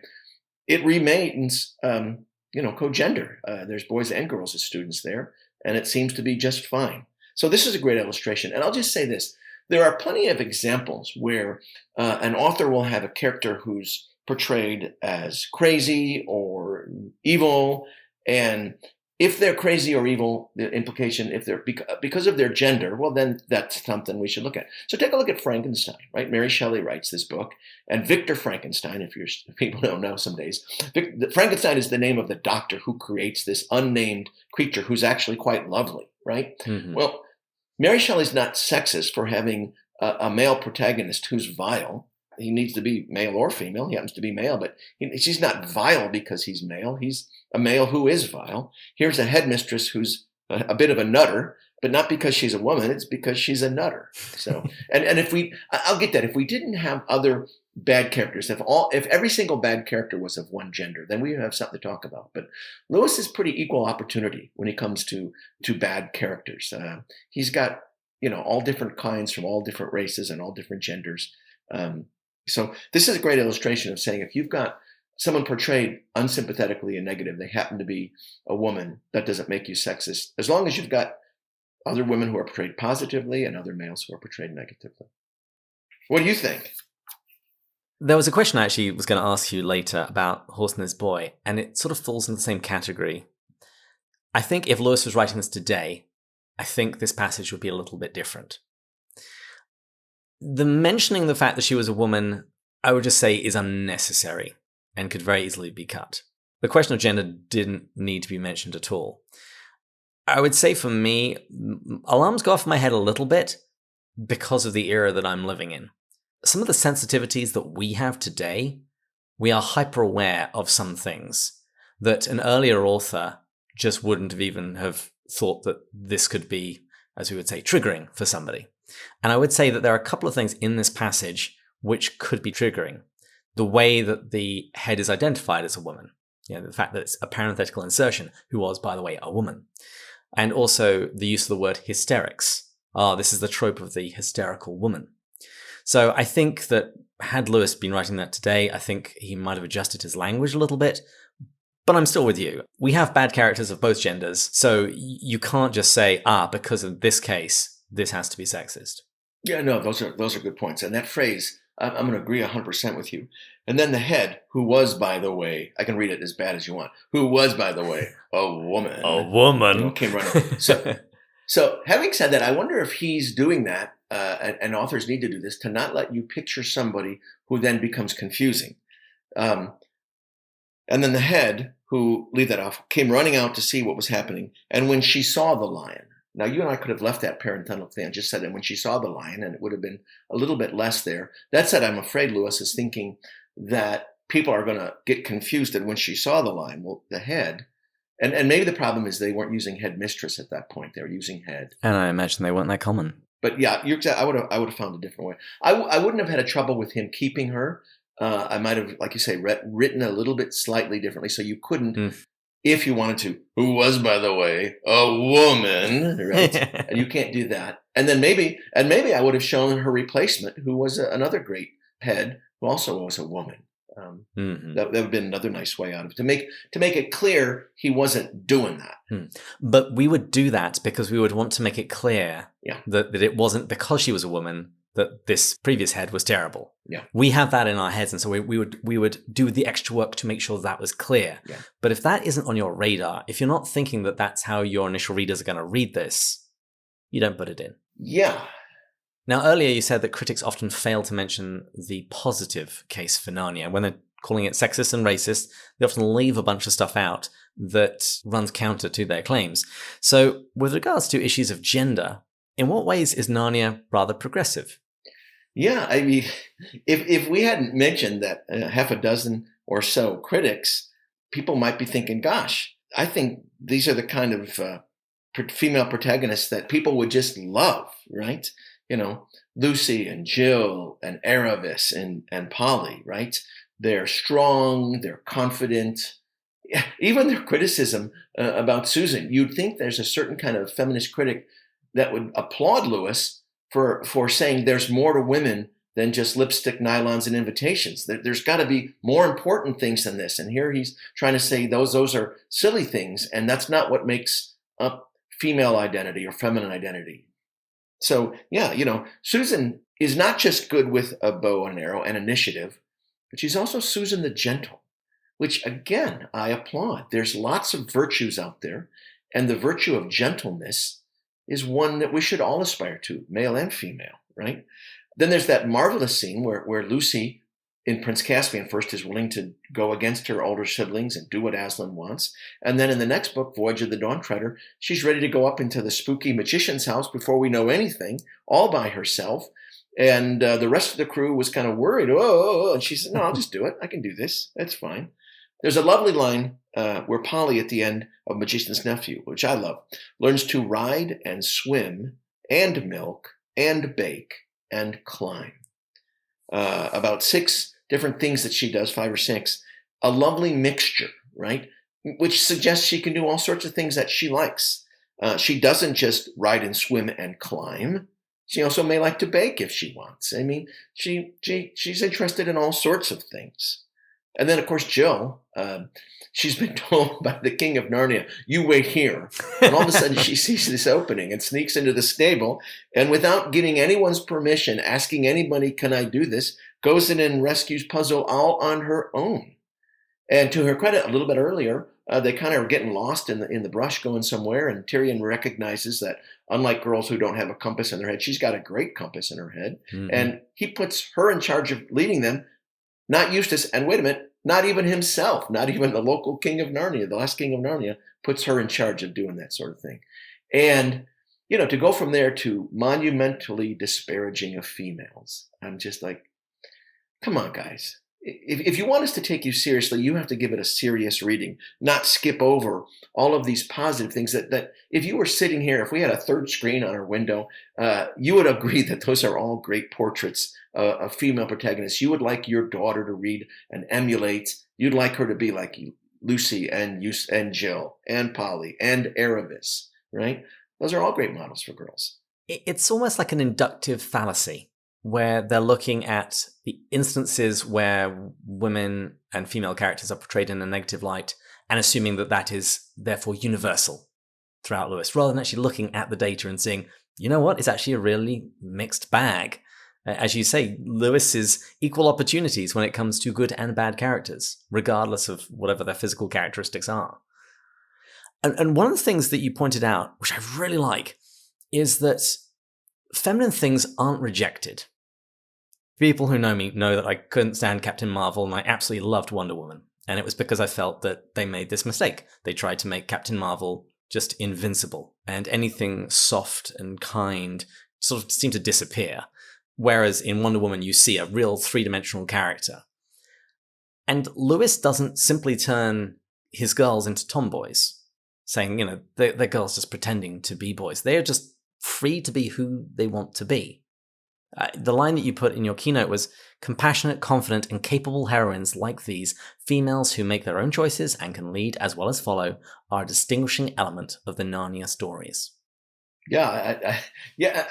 it remains, co-gender. There's boys and girls as students there, and it seems to be just fine. So this is a great illustration. And I'll just say this. There are plenty of examples where an author will have a character who's portrayed as crazy or evil, and if they're crazy or evil, the implication, if they're because of their gender, well, then that's something we should look at. So take a look at Frankenstein, right? Mary Shelley writes this book, and Victor Frankenstein, if people don't know some days, Frankenstein is the name of the doctor who creates this unnamed creature who's actually quite lovely, right? Mm-hmm. Well, Mary Shelley's not sexist for having a male protagonist who's vile. He needs to be male or female. He happens to be male, but she's not vile because he's male. He's a male who is vile. Here's a headmistress who's a bit of a nutter, but not because she's a woman. It's because she's a nutter. So, and I'll get that. If we didn't have other bad characters, if every single bad character was of one gender, then we would have something to talk about. But Lewis is pretty equal opportunity when it comes to bad characters. He's got all different kinds from all different races and all different genders. So this is a great illustration of saying if you've got someone portrayed unsympathetically and negative, they happen to be a woman, that doesn't make you sexist, as long as you've got other women who are portrayed positively and other males who are portrayed negatively. What do you think? There was a question I actually was going to ask you later about Horse and His Boy, and it sort of falls in the same category. I think if Lewis was writing this today, I think this passage would be a little bit different. The mentioning the fact that she was a woman, I would just say, is unnecessary and could very easily be cut. The question of gender didn't need to be mentioned at all. I would say for me, alarms go off in my head a little bit because of the era that I'm living in. Some of the sensitivities that we have today, we are hyper aware of some things that an earlier author just wouldn't have even have thought that this could be, as we would say, triggering for somebody. And I would say that there are a couple of things in this passage which could be triggering. The way that the head is identified as a woman, the fact that it's a parenthetical insertion, who was, by the way, a woman. And also the use of the word hysterics. This is the trope of the hysterical woman. So I think that had Lewis been writing that today, I think he might have adjusted his language a little bit. But I'm still with you. We have bad characters of both genders, so you can't just say, because of this case, this has to be sexist. Yeah, no, those are good points. And that phrase, I'm going to agree 100% with you. And then the head, who was, by the way, I can read it as bad as you want, who was, by the way, a woman. A woman. Came running. So having said that, I wonder if he's doing that, and authors need to do this, to not let you picture somebody who then becomes confusing. And then the head, who, leave that off, came running out to see what was happening. And when she saw the lion, now you and I could have left that parenthetical thing and just said that when she saw the lion, and it would have been a little bit less there. That said, I'm afraid Lewis is thinking that people are going to get confused that when she saw the lion, well, the head, and maybe the problem is they weren't using headmistress at that point. They were using head. And I imagine they weren't that common. But yeah, you're exactly, I would have found a different way. I wouldn't have had a trouble with him keeping her. I might have, like you say, written a little bit slightly differently, so you couldn't, if you wanted to, who was, by the way, a woman, right? And you can't do that. And then maybe I would have shown her replacement, who was another great head, who also was a woman. That would have been another nice way out of it, to make it clear he wasn't doing that. But we would do that because we would want to make it clear that it wasn't because she was a woman that this previous head was terrible. Yeah. We have that in our heads, and so we would do the extra work to make sure that was clear. Yeah. But if that isn't on your radar, if you're not thinking that that's how your initial readers are going to read this, you don't put it in. Yeah. Now, earlier you said that critics often fail to mention the positive case for Narnia. When they're calling it sexist and racist, they often leave a bunch of stuff out that runs counter to their claims. So with regards to issues of gender, in what ways is Narnia rather progressive? Yeah, I mean, if we hadn't mentioned that half a dozen or so critics, people might be thinking, gosh, I think these are the kind of female protagonists that people would just love, right? Lucy and Jill and Aravis and Polly, right? They're strong, they're confident. Yeah, even their criticism about Susan, you'd think there's a certain kind of feminist critic that would applaud Lewis for saying there's more to women than just lipstick, nylons, and invitations. There's got to be more important things than this. And here he's trying to say those are silly things, and that's not what makes up female identity or feminine identity. So, yeah, Susan is not just good with a bow and arrow and initiative, but she's also Susan the Gentle, which, again, I applaud. There's lots of virtues out there, and the virtue of gentleness is one that we should all aspire to, male and female, right? Then there's that marvelous scene where Lucy in Prince Caspian first is willing to go against her older siblings and do what Aslan wants. And then in the next book, Voyage of the Dawn Treader, she's ready to go up into the spooky magician's house before we know anything, all by herself. And the rest of the crew was kind of worried. And she said, no, I'll just do it. I can do this. That's fine. There's a lovely line where Polly at the end of Magician's Nephew, which I love, learns to ride and swim and milk and bake and climb. About 6 different things that she does, 5 or 6, a lovely mixture, right? Which suggests she can do all sorts of things that she likes. She doesn't just ride and swim and climb. She also may like to bake if she wants. I mean, she's interested in all sorts of things. And then, of course, Jill, she's been told by the king of Narnia, you wait here. And all of a sudden she sees this opening and sneaks into the stable. And without giving anyone's permission, asking anybody, can I do this? goes in and rescues Puzzle all on her own. And to her credit, a little bit earlier, they kind of are getting lost in the brush going somewhere, and Tyrion recognizes that unlike girls who don't have a compass in their head, she's got a great compass in her head. Mm-hmm. And he puts her in charge of leading them, not Eustace, and wait a minute, not even himself, not even the local king of Narnia, the last king of Narnia, puts her in charge of doing that sort of thing. And, to go from there to monumentally disparaging of females, I'm just like, come on, guys. If you want us to take you seriously, you have to give it a serious reading, not skip over all of these positive things that if you were sitting here, if we had a third screen on our window, you would agree that those are all great portraits of female protagonists you would like your daughter to read and emulate. You'd like her to be like Lucy and Jill and Polly and Aravis, right? Those are all great models for girls. It's almost like an inductive fallacy, where they're looking at the instances where women and female characters are portrayed in a negative light and assuming that that is therefore universal throughout Lewis, rather than actually looking at the data and seeing, you know what, it's actually a really mixed bag. As you say, Lewis is equal opportunities when it comes to good and bad characters, regardless of whatever their physical characteristics are. And one of the things that you pointed out, which I really like, is that feminine things aren't rejected. People who know me know that I couldn't stand Captain Marvel and I absolutely loved Wonder Woman. And it was because I felt that they made this mistake. They tried to make Captain Marvel just invincible, and anything soft and kind sort of seemed to disappear. Whereas in Wonder Woman, you see a real three-dimensional character. And Lewis doesn't simply turn his girls into tomboys, saying, they're girls just pretending to be boys. They're just free to be who they want to be. The line that you put in your keynote was, compassionate, confident, and capable heroines like these, females who make their own choices and can lead as well as follow, are a distinguishing element of the Narnia stories. Yeah,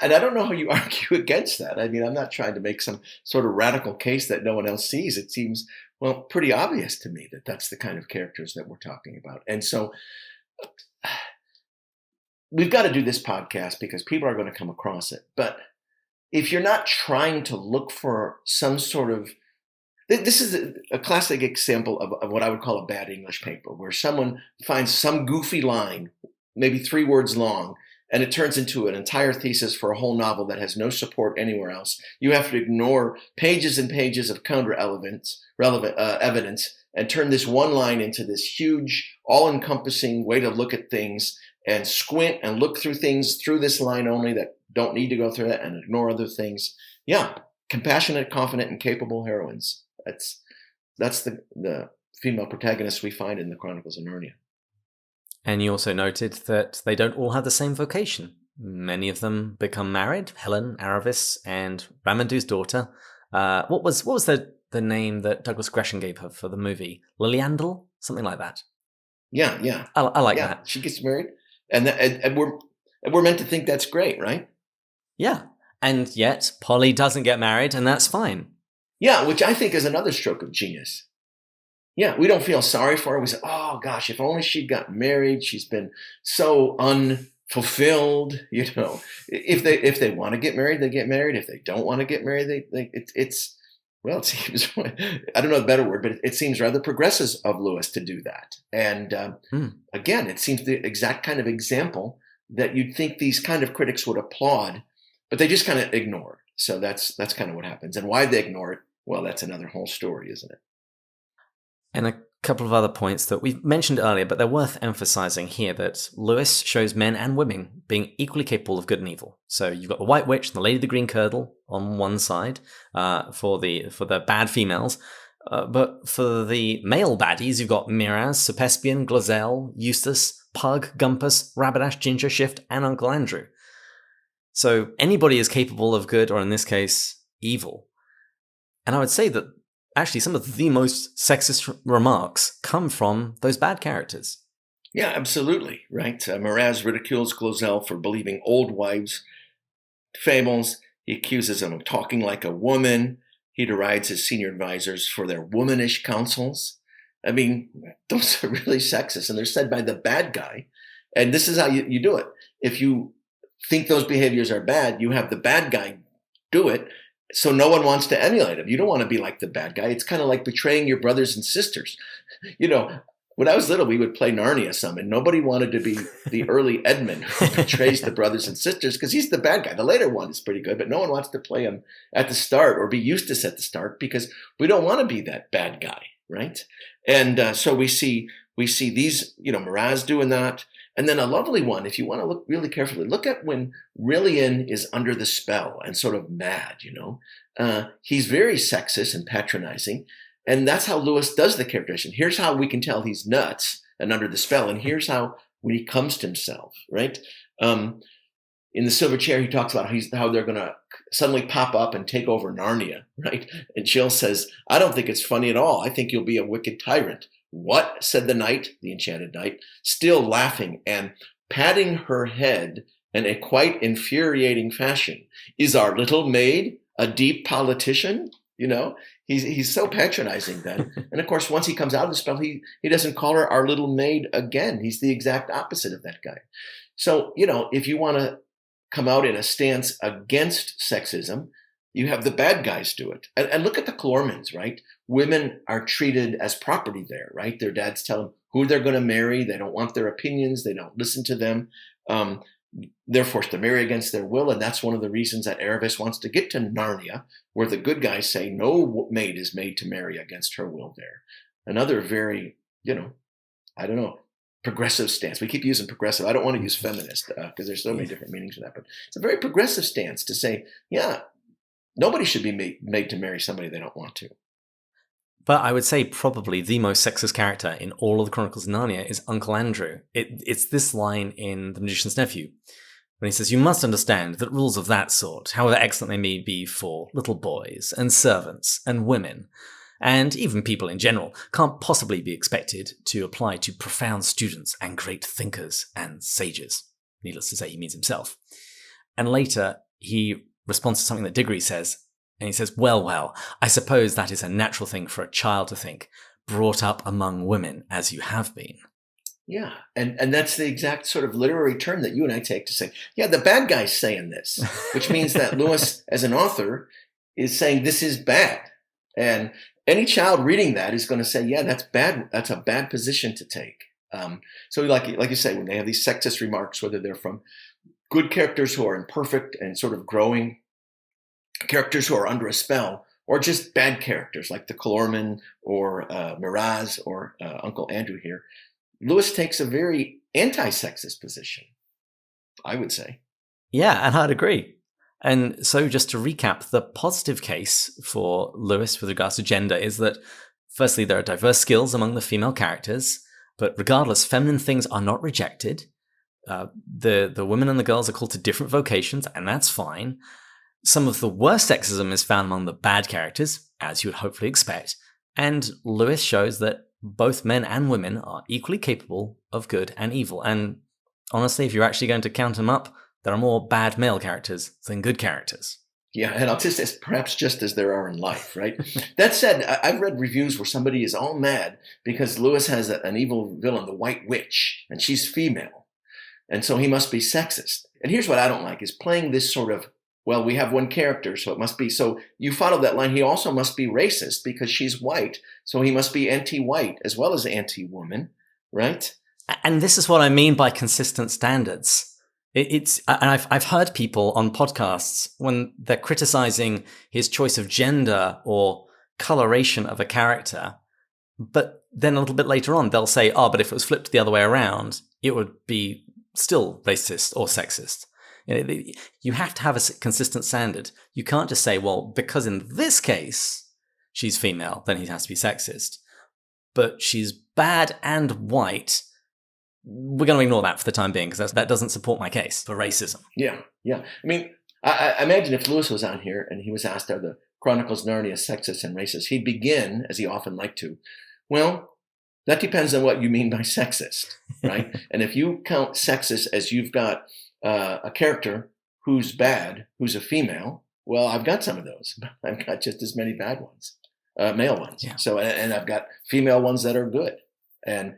and I don't know how you argue against that. I mean, I'm not trying to make some sort of radical case that no one else sees. It seems, pretty obvious to me that that's the kind of characters that we're talking about. And so we've got to do this podcast because people are going to come across it. But if you're not trying to look for some sort of, this is a classic example of what I would call a bad English paper, where someone finds some goofy line, maybe 3 words long, and it turns into an entire thesis for a whole novel that has no support anywhere else. You have to ignore pages and pages of relevant evidence and turn this one line into this huge, all-encompassing way to look at things and squint and look through things through this line only that don't need to go through that and ignore other things. Yeah, compassionate, confident, and capable heroines. That's the female protagonists we find in the Chronicles of Narnia. And you also noted that they don't all have the same vocation. Many of them become married. Helen, Aravis, and Ramandu's daughter. What was the name that Douglas Gresham gave her for the movie? Liliandel? Something like that. Yeah. I like that. She gets married, and we're meant to think that's great, right? Yeah. And yet, Polly doesn't get married, and that's fine. Yeah, which I think is another stroke of genius. Yeah, we don't feel sorry for her. We say, oh, gosh, if only she got married. She's been so unfulfilled. If they want to get married, they get married. If they don't want to get married, it seems, I don't know the better word, but it seems rather progressive of Lewis to do that. And again, it seems the exact kind of example that you'd think these kind of critics would applaud, but they just kind of ignore it. So that's kind of what happens. And why they ignore it, well, that's another whole story, isn't it? And a couple of other points that we've mentioned earlier, but they're worth emphasizing here, that Lewis shows men and women being equally capable of good and evil. So you've got the White Witch and the Lady of the Green Kirtle on one side for the bad females, but for the male baddies, you've got Miraz, Serpespian, Glozelle, Eustace, Pug, Gumpus, Rabadash, Ginger, Shift, and Uncle Andrew. So anybody is capable of good, or in this case, evil. And I would say that actually some of the most sexist remarks come from those bad characters. Yeah, absolutely, right? Miraz ridicules Glozelle for believing old wives' fables. He accuses him of talking like a woman. He derides his senior advisors for their womanish counsels. I mean, those are really sexist, and they're said by the bad guy. And this is how you do it. If you think those behaviors are bad, you have the bad guy do it, So no one wants to emulate him. You don't want to be like the bad guy. It's kind of like betraying your brothers and sisters. When I was little, we would play Narnia some, and nobody wanted to be the early Edmund who betrays the brothers and sisters because he's the bad guy. The later one is pretty good, but no one wants to play him at the start or be Eustace at the start because we don't want to be that bad guy, right? And so we see these, Miraz doing that. And then a lovely one, if you want to look really carefully, look at when Rillian is under the spell and sort of mad, He's very sexist and patronizing. And that's how Lewis does the characterization. Here's how we can tell he's nuts and under the spell. And here's how when he comes to himself, right? In the Silver Chair, he talks about how they're going to suddenly pop up and take over Narnia, right? And Jill says, I don't think it's funny at all. I think you'll be a wicked tyrant. What? Said the knight, the enchanted knight, still laughing and patting her head in a quite infuriating fashion. Is our little maid a deep politician? He's so patronizing then. And of course, once he comes out of the spell, he doesn't call her our little maid again. He's the exact opposite of that guy. So, if you want to come out in a stance against sexism, you have the bad guys do it. And look at the Clormans, right? Women are treated as property there, right? Their dads tell them who they're going to marry. They don't want their opinions. They don't listen to them. They're forced to marry against their will. And that's one of the reasons that Aravis wants to get to Narnia, where the good guys say no maid is made to marry against her will there. Another very, progressive stance. We keep using progressive. I don't want to use feminist because there's so many different meanings for that. But it's a very progressive stance to say, nobody should be made to marry somebody they don't want to. But I would say probably the most sexist character in all of the Chronicles of Narnia is Uncle Andrew. It's this line in The Magician's Nephew, when he says, "You must understand that rules of that sort, however excellent they may be for little boys and servants and women, and even people in general, can't possibly be expected to apply to profound students and great thinkers and sages." Needless to say, he means himself. And later, he responds to something that Diggory says, and he says, well, I suppose that is a natural thing for a child to think, brought up among women as you have been. Yeah, and that's the exact sort of literary turn that you and I take to say, the bad guy's saying this, which means that Lewis, as an author, is saying this is bad. And any child reading that is going to say, that's bad. That's a bad position to take. So like you say, when they have these sexist remarks, whether they're from good characters who are imperfect and sort of growing, characters who are under a spell, or just bad characters like the Clorman or Miraz or Uncle Andrew here, Lewis takes a very anti-sexist position, I would say. Yeah, and I'd agree. And so just to recap, the positive case for Lewis with regards to gender is that, firstly, there are diverse skills among the female characters, but regardless, feminine things are not rejected. The women and the girls are called to different vocations, and that's fine. Some of the worst sexism is found among the bad characters, as you would hopefully expect, and Lewis shows that both men and women are equally capable of good and evil. And honestly, if you're actually going to count them up, there are more bad male characters than good characters. Yeah, and I'll just say, perhaps just as there are in life, right? That said, I've read reviews where somebody is all mad because Lewis has an evil villain, the White Witch, and she's female. And so he must be sexist. And here's what I don't like, is playing this sort of, well, we have one character, so it must be. So you follow that line, he also must be racist because she's white, so he must be anti-white as well as anti-woman, right? And this is what I mean by consistent standards. And I've heard people on podcasts when they're criticizing his choice of gender or coloration of a character, but then a little bit later on they'll say, but if it was flipped the other way around, it would be still racist or sexist. You have to have a consistent standard. You can't just say, well, because in this case she's female, then he has to be sexist. But she's bad and white. We're going to ignore that for the time being because that doesn't support my case for racism. Yeah. I mean, I imagine if Lewis was on here and he was asked, are the Chronicles of Narnia sexist and racist, he'd begin, as he often liked to, well, that depends on what you mean by sexist, right? And if you count sexist as you've got a character who's bad, who's a female, well, I've got some of those. I've got just as many bad ones, male ones. Yeah. So, and I've got female ones that are good. And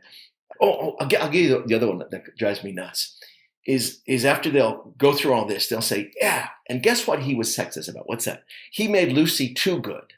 I'll give you the other one that drives me nuts. is after they'll go through all this, they'll say, yeah, and guess what he was sexist about? What's that? He made Lucy too good.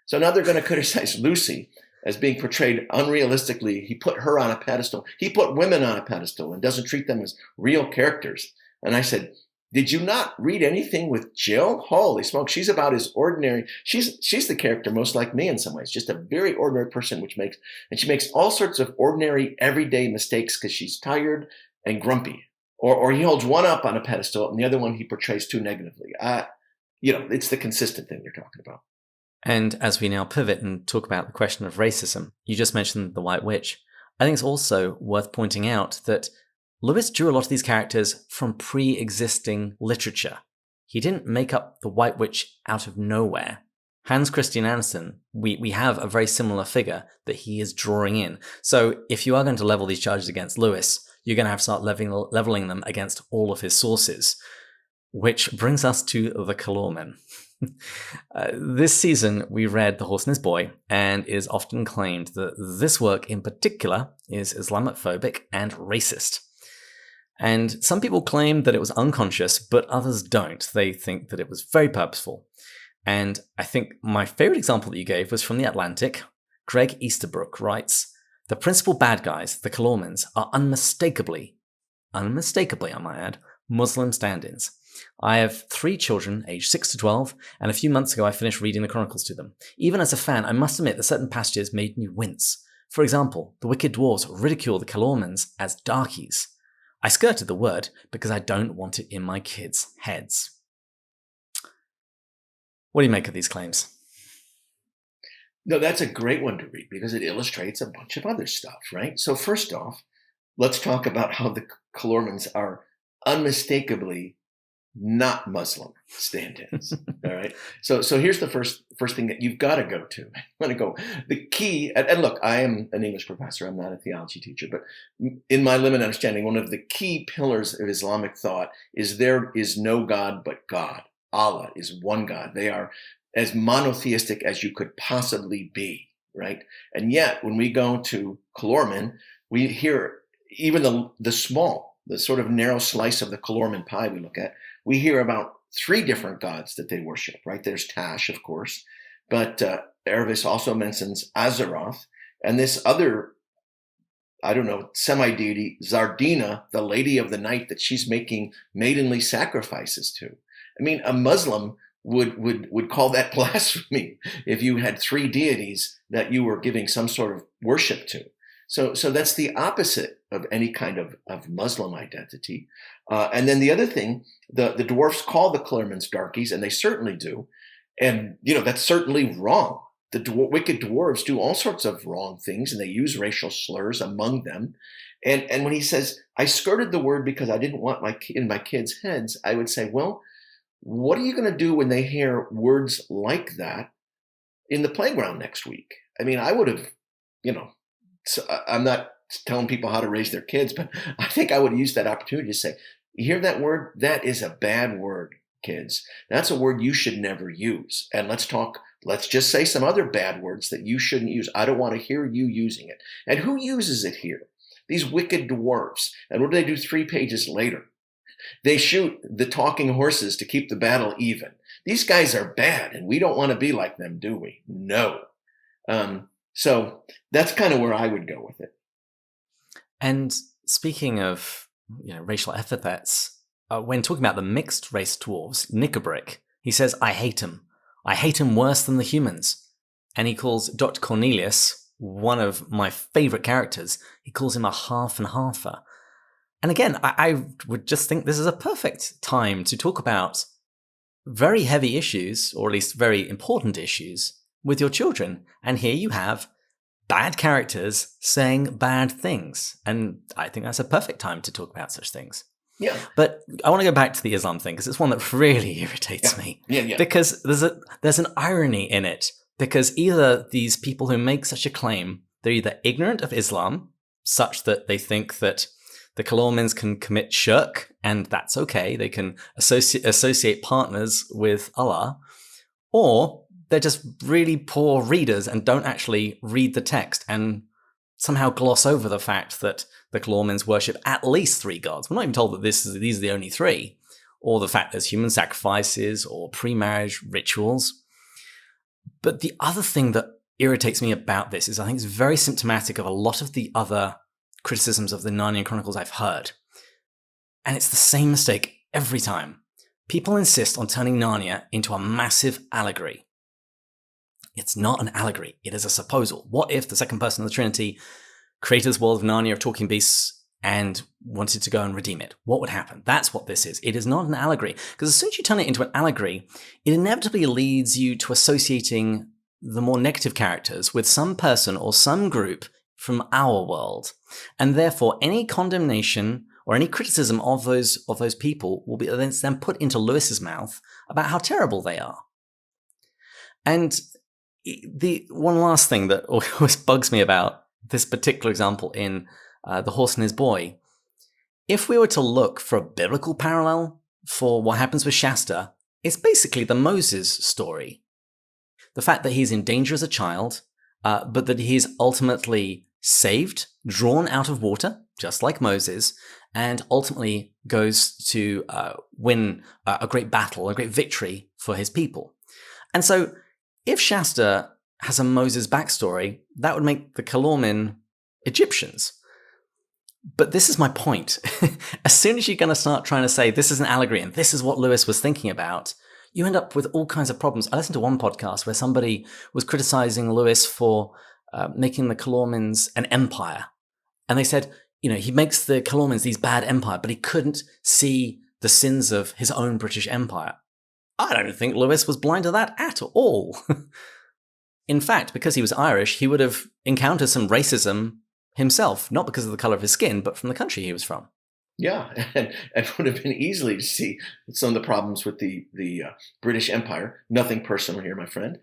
So now they're going to criticize Lucy as being portrayed unrealistically. He put her on a pedestal. He put women on a pedestal and doesn't treat them as real characters. And I said, did you not read anything with Jill? Holy smoke, she's about as ordinary. She's the character most like me in some ways, just a very ordinary person, and she makes all sorts of ordinary, everyday mistakes because she's tired and grumpy. Or he holds one up on a pedestal and the other one he portrays too negatively. It's the consistent thing you're talking about. And as we now pivot and talk about the question of racism, you just mentioned the White Witch. I think it's also worth pointing out that Lewis drew a lot of these characters from pre-existing literature. He didn't make up the White Witch out of nowhere. Hans Christian Andersen, we have a very similar figure that he is drawing in. So if you are going to level these charges against Lewis, you're going to have to start leveling them against all of his sources. Which brings us to the Calormen. This season, we read The Horse and His Boy, and it is often claimed that this work in particular is Islamophobic and racist. And some people claim that it was unconscious, but others don't. They think that it was very purposeful. And I think my favorite example that you gave was from The Atlantic. Greg Easterbrook writes, the principal bad guys, the Calormens, are unmistakably, I might add, Muslim stand-ins. I have 3 children, aged 6 to 12, and a few months ago I finished reading the Chronicles to them. Even as a fan, I must admit that certain passages made me wince. For example, the wicked dwarves ridicule the Calormens as darkies. I skirted the word because I don't want it in my kids' heads. What do you make of these claims? No, that's a great one to read because it illustrates a bunch of other stuff, right? So first off, let's talk about how the Calormens are unmistakably not Muslim stand-ins. All right. So here's the first thing that you've got to go to. The key, and look, I am an English professor. I'm not a theology teacher, but in my limited understanding, one of the key pillars of Islamic thought is there is no God but God. Allah is one God. They are as monotheistic as you could possibly be, right? And yet, when we go to Calormen, we hear even the sort of narrow slice of the Calormen pie we look at, we hear about 3 different gods that they worship, right? There's Tash, of course, but Ervis also mentions Azeroth, and this other, semi-deity, Zardina, the Lady of the Night, that she's making maidenly sacrifices to. I mean, a Muslim would call that blasphemy if you had 3 deities that you were giving some sort of worship to. So that's the opposite of any kind of Muslim identity. And then the other thing, the dwarfs call the Calormens darkies, and they certainly do. And, that's certainly wrong. The wicked dwarves do all sorts of wrong things, and they use racial slurs among them. And when he says, I skirted the word because I didn't want in my kids' heads, I would say, well, what are you going to do when they hear words like that in the playground next week? I mean, I would have, so I'm not telling people how to raise their kids, but I think I would use that opportunity to say, you hear that word? That is a bad word, kids. That's a word you should never use. And let's just say some other bad words that you shouldn't use. I don't want to hear you using it. And who uses it here? These wicked dwarves. And what do they do 3 pages later? They shoot the talking horses to keep the battle even. These guys are bad, and we don't want to be like them, do we? No. So that's kind of where I would go with it. And speaking of racial epithets, when talking about the mixed race dwarves, Nickabrick, he says, I hate him. I hate him worse than the humans. And he calls Dr. Cornelius, one of my favorite characters, he calls him a half and halfer. And again, I would just think this is a perfect time to talk about very heavy issues, or at least very important issues, with your children. And here you have bad characters saying bad things. And I think that's a perfect time to talk about such things. Yeah. But I want to go back to the Islam thing, because it's one that really irritates me. Yeah. Because there's an irony in it. Because either these people who make such a claim, they're either ignorant of Islam, such that they think that the Calormens can commit shirk, and that's okay. They can associate partners with Allah, or they're just really poor readers and don't actually read the text and somehow gloss over the fact that the Calormens worship at least 3 gods. We're not even told that these are the only 3, or the fact there's human sacrifices or pre-marriage rituals. But the other thing that irritates me about this is I think it's very symptomatic of a lot of the other criticisms of the Narnia Chronicles I've heard. And it's the same mistake every time. People insist on turning Narnia into a massive allegory. It's not an allegory. It is a supposal. What if the second person of the Trinity created this world of Narnia of talking beasts and wanted to go and redeem it? What would happen? That's what this is. It is not an allegory. Because as soon as you turn it into an allegory, it inevitably leads you to associating the more negative characters with some person or some group from our world. And therefore, any condemnation or any criticism of those people will be then put into Lewis's mouth about how terrible they are. And the one last thing that always bugs me about this particular example in The Horse and His Boy, if we were to look for a biblical parallel for what happens with Shasta, it's basically the Moses story. The fact that he's in danger as a child, but that he's ultimately saved, drawn out of water, just like Moses, and ultimately goes to win a great battle, a great victory for his people. And so if Shasta has a Moses backstory, that would make the Calormen Egyptians. But this is my point. As soon as you're going to start trying to say this is an allegory and this is what Lewis was thinking about, you end up with all kinds of problems. I listened to one podcast where somebody was criticizing Lewis for making the Calormens an empire. And they said, he makes the Calormens these bad empire, but he couldn't see the sins of his own British Empire. I don't think Lewis was blind to that at all. In fact, because he was Irish, he would have encountered some racism himself, not because of the color of his skin, but from the country he was from. Yeah, and it would have been easily to see some of the problems with the British Empire. Nothing personal here, my friend,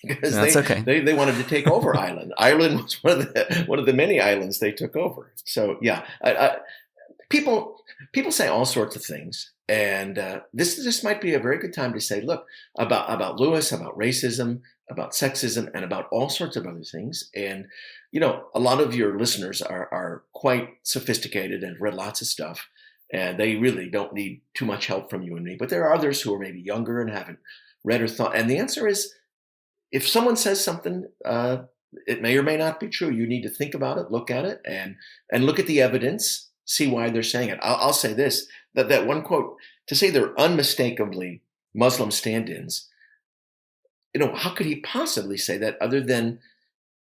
because they wanted to take over Ireland. Ireland was one of the many islands they took over. So yeah, people say all sorts of things, and this might be a very good time to say, look, about Lewis, about racism, about sexism, and about all sorts of other things. And a lot of your listeners are quite sophisticated and have read lots of stuff, and they really don't need too much help from you and me. But there are others who are maybe younger and haven't read or thought. And the answer is, if someone says something, it may or may not be true. You need to think about it, look at it, and look at the evidence, see why they're saying it. I'll say this, that one quote, to say they're unmistakably Muslim stand-ins, how could he possibly say that other than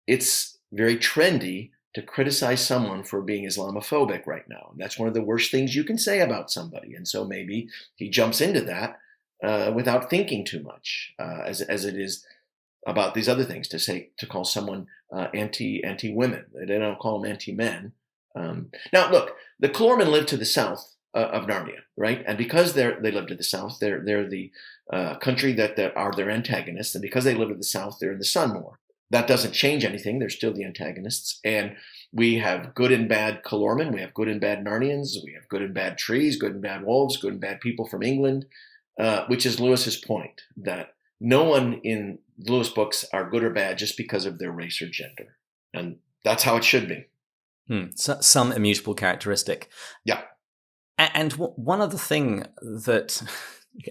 it's very trendy to criticize someone for being Islamophobic right now? And that's one of the worst things you can say about somebody. And so maybe he jumps into that without thinking too much, as it is about these other things, to call someone anti-women. They don't call them anti-men. Now, look, the Calormen live to the south of Narnia, right? And because they live to the south, they're the country that are their antagonists. And because they live to the south, they're in the sun more. That doesn't change anything. They're still the antagonists. And we have good and bad Calormen. We have good and bad Narnians. We have good and bad trees, good and bad wolves, good and bad people from England, which is Lewis's point, that no one in Lewis books are good or bad just because of their race or gender. And that's how it should be. So, some immutable characteristic. Yeah. And one other thing that,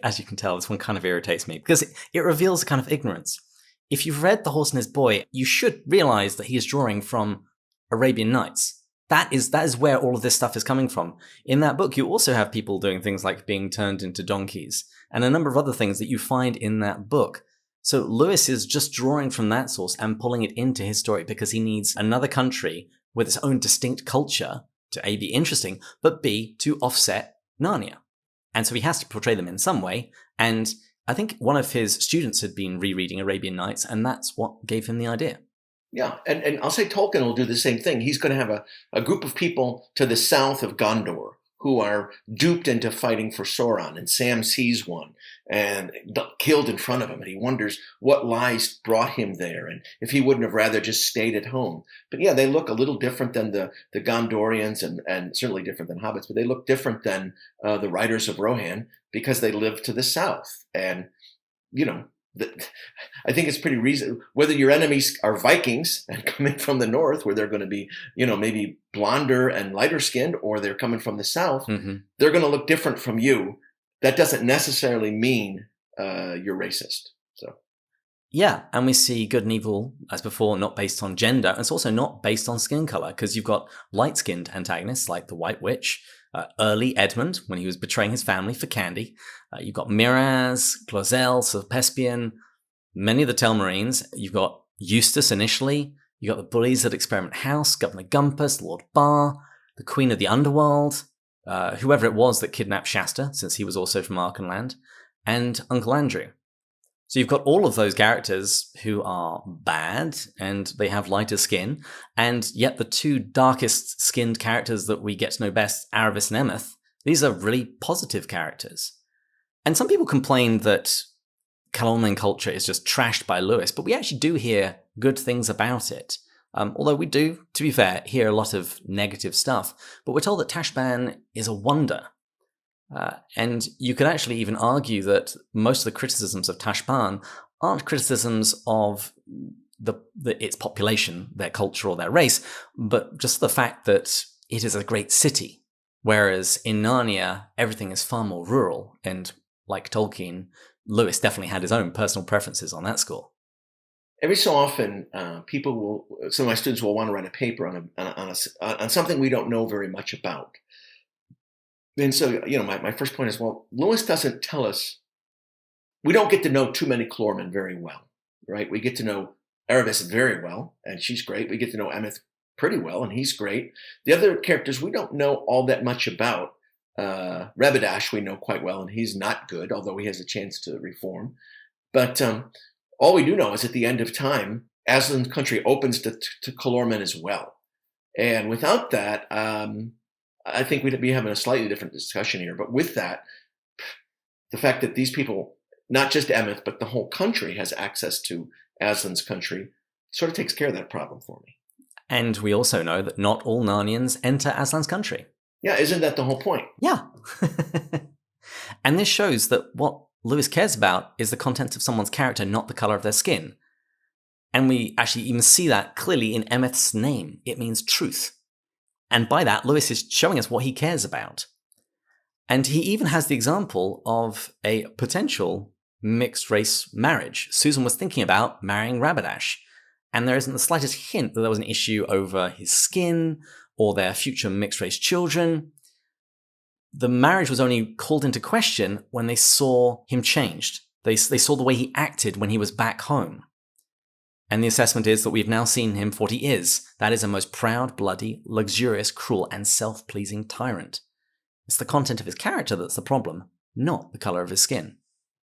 as you can tell, this one kind of irritates me, because it reveals a kind of ignorance. If you've read The Horse and His Boy, you should realize that he is drawing from Arabian Nights. That is where all of this stuff is coming from. In that book, you also have people doing things like being turned into donkeys and a number of other things that you find in that book. So Lewis is just drawing from that source and pulling it into his story because he needs another country with its own distinct culture to A, be interesting, but B, to offset Narnia. And so he has to portray them in some way. And I think one of his students had been rereading Arabian Nights, and that's what gave him the idea. Yeah, and I'll say Tolkien will do the same thing. He's going to have a group of people to the south of Gondor who are duped into fighting for Sauron, and Sam sees one and killed in front of him, and he wonders what lies brought him there, and if he wouldn't have rather just stayed at home. But yeah, they look a little different than the Gondorians, and certainly different than hobbits, but they look different than the Riders of Rohan because they live to the south. And, I think it's pretty reasonable. Whether your enemies are Vikings and coming from the north, where they're going to be, maybe blonder and lighter skinned, or they're coming from the south, they're going to look different from you. That doesn't necessarily mean you're racist. So. Yeah, and we see good and evil, as before, not based on gender. It's also not based on skin color, because you've got light-skinned antagonists like the White Witch, early Edmund, when he was betraying his family for candy. You've got Miraz, Glozell, Sir Pespian, many of the Telmarines. You've got Eustace initially. You've got the bullies at Experiment House, Governor Gumpus, Lord Barr, the Queen of the Underworld, whoever it was that kidnapped Shasta, since he was also from Archenland, and Uncle Andrew. So you've got all of those characters who are bad, and they have lighter skin, and yet the two darkest skinned characters that we get to know best, Aravis and Emeth, these are really positive characters. And some people complain that Calormen culture is just trashed by Lewis, but we actually do hear good things about it. Although we do, to be fair, hear a lot of negative stuff, but we're told that Tashban is a wonder. And you could actually even argue that most of the criticisms of Tashban aren't criticisms of its population, their culture, or their race, but just the fact that it is a great city. Whereas in Narnia, everything is far more rural, and like Tolkien, Lewis definitely had his own personal preferences on that score. Every so often, some of my students will want to write a paper on something we don't know very much about. And so, my first point is, well, Lewis doesn't tell us, we don't get to know too many Calormen very well, right? We get to know Aravis very well, and she's great. We get to know Emeth pretty well, and he's great. The other characters we don't know all that much about. Rabadash we know quite well, and he's not good, although he has a chance to reform. But all we do know is at the end of time, Aslan's country opens to Calormen as well. And without that, I think we'd be having a slightly different discussion here. But with that, the fact that these people, not just Emeth, but the whole country has access to Aslan's country sort of takes care of that problem for me. And we also know that not all Narnians enter Aslan's country. Yeah, isn't that the whole point? Yeah. And this shows that what Lewis cares about is the content of someone's character, not the color of their skin. And we actually even see that clearly in Emeth's name. It means truth. And by that, Lewis is showing us what he cares about. And he even has the example of a potential mixed-race marriage. Susan was thinking about marrying Rabadash, and there isn't the slightest hint that there was an issue over his skin or their future mixed-race children. The marriage was only called into question when they saw him changed. They saw the way he acted when he was back home. And the assessment is that we've now seen him for what he is. That is a most proud, bloody, luxurious, cruel, and self-pleasing tyrant. It's the content of his character that's the problem, not the color of his skin.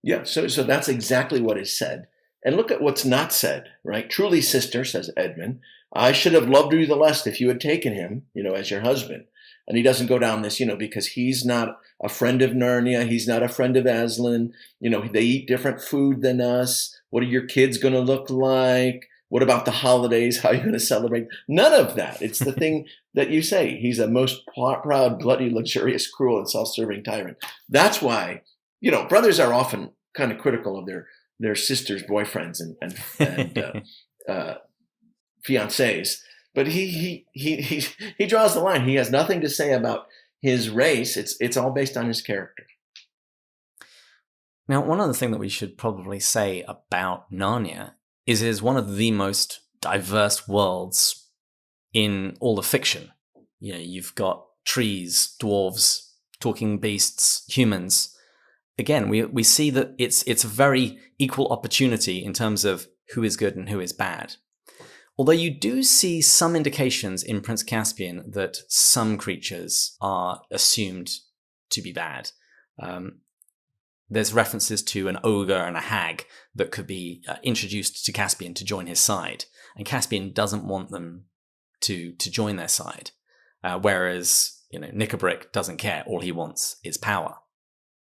Yeah, so that's exactly what is said. And look at what's not said, right? Truly, sister, says Edmund, I should have loved you the less if you had taken him, as your husband. And he doesn't go down this, because he's not a friend of Narnia. He's not a friend of Aslan. They eat different food than us. What are your kids going to look like? What about the holidays? How are you going to celebrate? None of that. It's the thing that you say. He's a most proud, bloody, luxurious, cruel, and self-serving tyrant. That's why, brothers are often kind of critical of their sisters' boyfriends and fiancés. But he draws the line. He has nothing to say about his race. It's all based on his character. Now, one other thing that we should probably say about Narnia is it is one of the most diverse worlds in all of fiction. You've got trees, dwarves, talking beasts, humans. Again, we see that it's a very equal opportunity in terms of who is good and who is bad. Although you do see some indications in Prince Caspian that some creatures are assumed to be bad. There's references to an ogre and a hag that could be introduced to Caspian to join his side. And Caspian doesn't want them to join their side. Whereas, Nickabrick doesn't care. All he wants is power.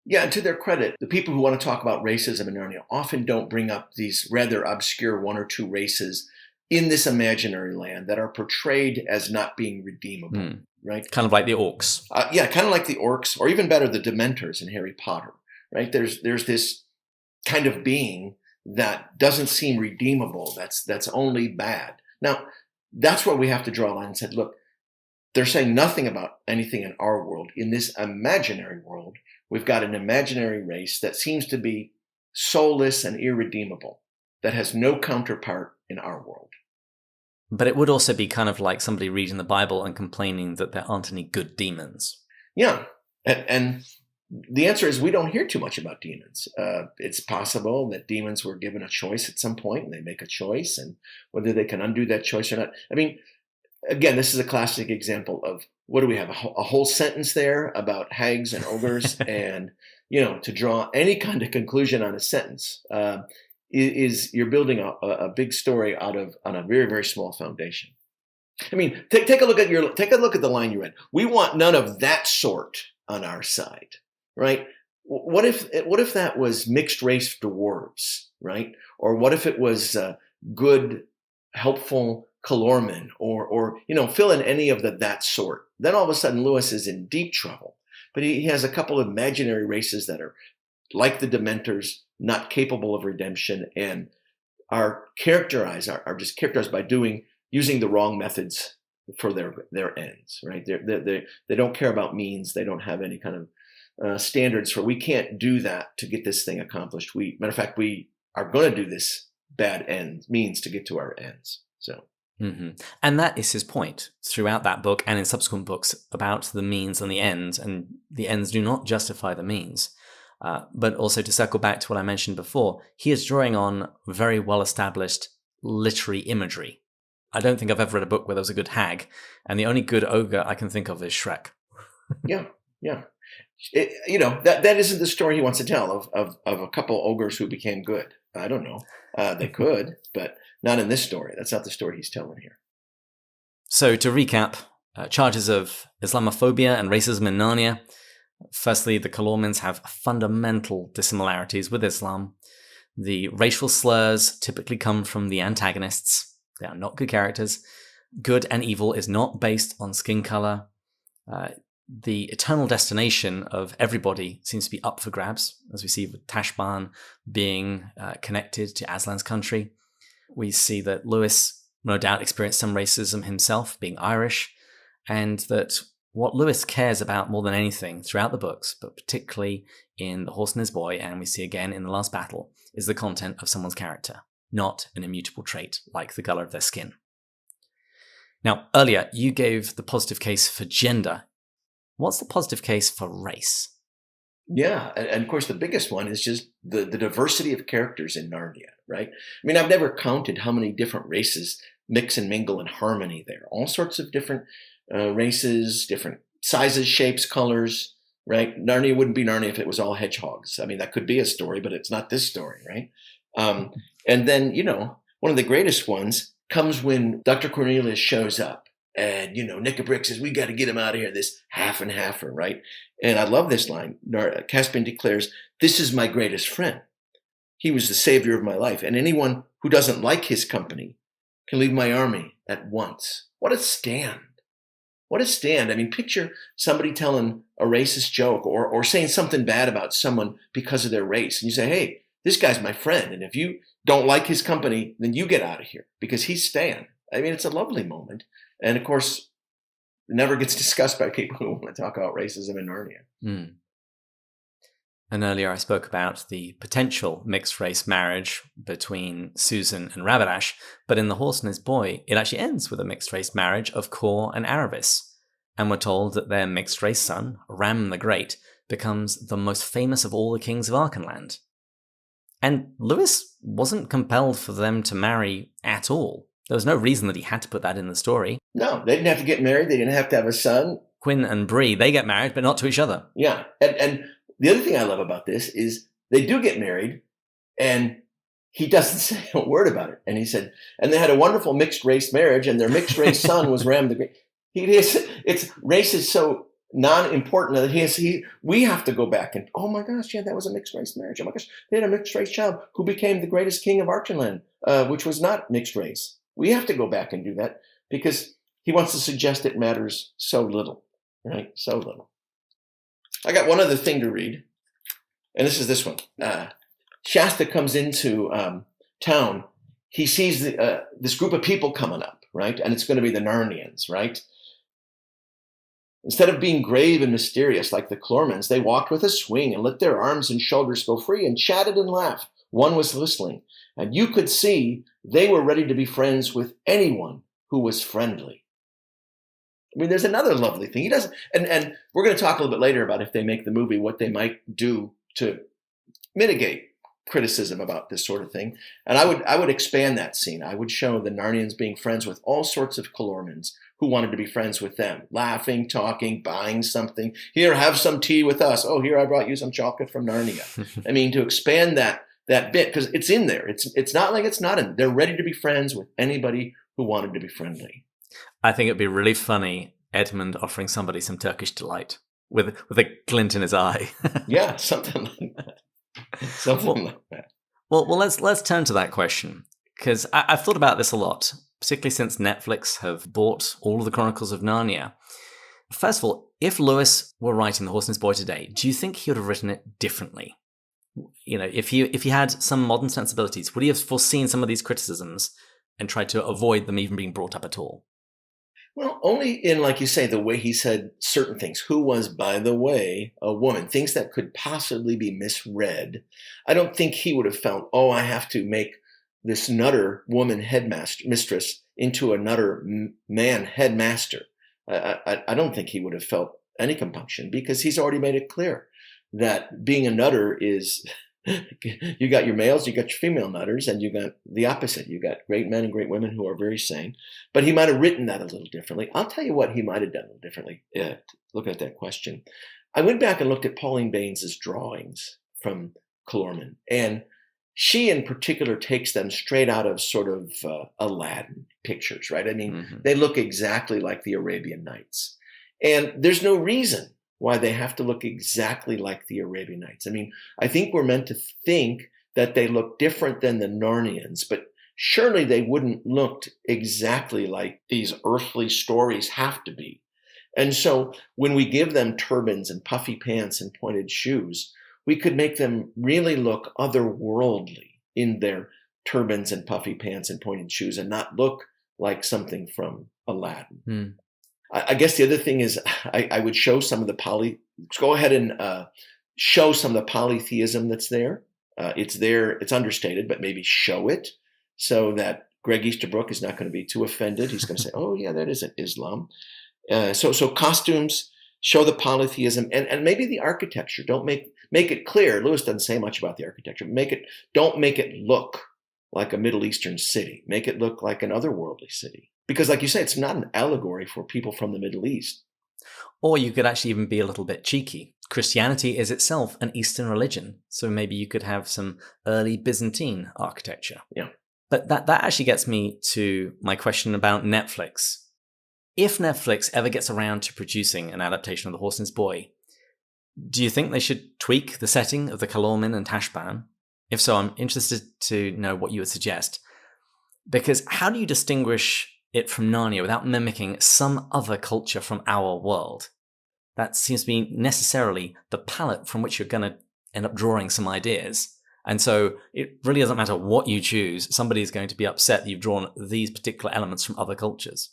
Yeah, and to their credit, the people who want to talk about racism in Narnia often don't bring up these rather obscure one or two races in this imaginary land that are portrayed as not being redeemable, right? Kind of like the orcs. Kind of like the orcs, or even better, the Dementors in Harry Potter, right? There's this kind of being that doesn't seem redeemable, that's only bad. Now, that's where we have to draw a line and say, look, they're saying nothing about anything in our world. In this imaginary world, we've got an imaginary race that seems to be soulless and irredeemable, that has no counterpart in our world. But it would also be kind of like somebody reading the Bible and complaining that there aren't any good demons. Yeah. And the answer is we don't hear too much about demons. It's possible that demons were given a choice at some point and they make a choice, and whether they can undo that choice or not. I mean, again, this is a classic example of what do we have? A whole sentence there about hags and ogres and, to draw any kind of conclusion on a sentence is you're building a big story on a very, very small foundation. I mean, take a look at the line you read. We want none of that sort on our side, right? What if that was mixed race dwarves, right? Or what if it was good, helpful Calormen, or fill in any of that sort? Then all of a sudden Lewis is in deep trouble. But he has a couple of imaginary races that are like the Dementors, not capable of redemption, and are just characterized by using the wrong methods for their ends, right? They don't care about means. They don't have any kind of standards for, we can't do that to get this thing accomplished. Matter of fact, we are going to do this bad means to get to our ends. So. Mm-hmm. And that is his point throughout that book and in subsequent books about the means and the ends do not justify the means. But also, to circle back to what I mentioned before, he is drawing on very well-established literary imagery. I don't think I've ever read a book where there was a good hag, and the only good ogre I can think of is Shrek. Yeah. That isn't the story he wants to tell of a couple ogres who became good. I don't know. They could, but not in this story. That's not the story he's telling here. So to recap, charges of Islamophobia and racism in Narnia. Firstly, the Calormens have fundamental dissimilarities with Islam. The racial slurs typically come from the antagonists. They are not good characters. Good and evil is not based on skin color. The eternal destination of everybody seems to be up for grabs, as we see with Tashbaan being connected to Aslan's country. We see that Lewis, no doubt, experienced some racism himself, being Irish, and that what Lewis cares about more than anything throughout the books, but particularly in The Horse and His Boy, and we see again in The Last Battle, is the content of someone's character, not an immutable trait like the color of their skin. Now, earlier, you gave the positive case for gender. What's the positive case for race? Yeah, and of course the biggest one is just the diversity of characters in Narnia, right? I mean, I've never counted how many different races mix and mingle in harmony there. All sorts of different races, different sizes, shapes, colors, right? Narnia wouldn't be Narnia if it was all hedgehogs. I mean, that could be a story, but it's not this story, right? And then, one of the greatest ones comes when Dr. Cornelius shows up. And, Knickerbrick says, we got to get him out of here, this half and halfer, right? And I love this line. Caspian declares, this is my greatest friend. He was the savior of my life. And anyone who doesn't like his company can leave my army at once. What a stand. What a stand. I mean, picture somebody telling a racist joke or saying something bad about someone because of their race. And you say, hey, this guy's my friend. And if you don't like his company, then you get out of here because he's staying. I mean, it's a lovely moment. And of course, it never gets discussed by people who want to talk about racism in Narnia. Mm. And earlier I spoke about the potential mixed race marriage between Susan and Rabadash, but in The Horse and His Boy, it actually ends with a mixed race marriage of Kor and Aravis. And we're told that their mixed race son, Ram the Great, becomes the most famous of all the kings of Archenland. And Lewis wasn't compelled for them to marry at all. There was no reason that he had to put that in the story. No, they didn't have to get married. They didn't have to have a son. Quinn and Bree, they get married, but not to each other. Yeah. And the other thing I love about this is they do get married, and he doesn't say a word about it. And he said, and they had a wonderful mixed race marriage, and their mixed race son was Ram the Great. Race is so non-important that we have to go back and, oh my gosh, yeah, that was a mixed race marriage. Oh my gosh, they had a mixed race child who became the greatest king of Archenland, which was not mixed race. We have to go back and do that because he wants to suggest it matters so little, right? So little. I got one other thing to read, and this is this one. Shasta comes into town, he sees this group of people coming up, right? And it's going to be the Narnians, right? Instead of being grave and mysterious like the Clormans, they walked with a swing and let their arms and shoulders go free and chatted and laughed. One was whistling, and you could see they were ready to be friends with anyone who was friendly. I mean, there's another lovely thing. He doesn't, and we're going to talk a little bit later about if they make the movie, what they might do to mitigate criticism about this sort of thing. And I would expand that scene. I would show the Narnians being friends with all sorts of Calormans who wanted to be friends with them, laughing, talking, buying something. Here, have some tea with us. Oh, here, I brought you some chocolate from Narnia. I mean, to expand that bit, because it's in there. It's not like it's not in. They're ready to be friends with anybody who wanted to be friendly. I think it'd be really funny, Edmund offering somebody some Turkish delight with a glint in his eye. Yeah, something like that. Something like that. Well, let's turn to that question, because I've thought about this a lot, particularly since Netflix have bought all of the Chronicles of Narnia. First of all, if Lewis were writing The Horse and His Boy today, do you think he would have written it differently? You know, if he had some modern sensibilities, would he have foreseen some of these criticisms and tried to avoid them even being brought up at all? Well, only in, like you say, the way he said certain things. Who was, by the way, a woman. Things that could possibly be misread. I don't think he would have felt, oh, I have to make this nutter woman mistress into a nutter man headmaster. I don't think he would have felt any compunction, because he's already made it clear that being a nutter is... You got your males, you got your female nutters, and you got the opposite. You got great men and great women who are very sane. But he might have written that a little differently. I'll tell you what he might have done a little differently, looking at that question. I went back and looked at Pauline Baines's drawings from Calorman, and she in particular takes them straight out of sort of Aladdin pictures, right? I mean, They look exactly like the Arabian Nights. And there's no reason why they have to look exactly like the Arabian Nights. I mean, I think we're meant to think that they look different than the Narnians, but surely they wouldn't look exactly like these earthly stories have to be. And so when we give them turbans and puffy pants and pointed shoes, we could make them really look otherworldly in their turbans and puffy pants and pointed shoes and not look like something from Aladdin. I guess the other thing is I would show some of the go ahead and show some of the polytheism that's there. It's there, it's understated, but maybe show it so that Greg Easterbrook is not going to be too offended. He's going to say, oh yeah, that isn't Islam. So costumes, show the polytheism, and maybe the architecture. Don't make it clear. Lewis doesn't say much about the architecture. Don't make it look like a Middle Eastern city. Make it look like an otherworldly city. Because like you say, it's not an allegory for people from the Middle East. Or you could actually even be a little bit cheeky. Christianity is itself an Eastern religion. So maybe you could have some early Byzantine architecture. Yeah. But that actually gets me to my question about Netflix. If Netflix ever gets around to producing an adaptation of The Horse and His Boy, do you think they should tweak the setting of the Calormen and Tashbaan? If so, I'm interested to know what you would suggest. Because how do you distinguish it from Narnia without mimicking some other culture from our world? That seems to be necessarily the palette from which you're going to end up drawing some ideas. And so it really doesn't matter what you choose. Somebody's going to be upset that you've drawn these particular elements from other cultures.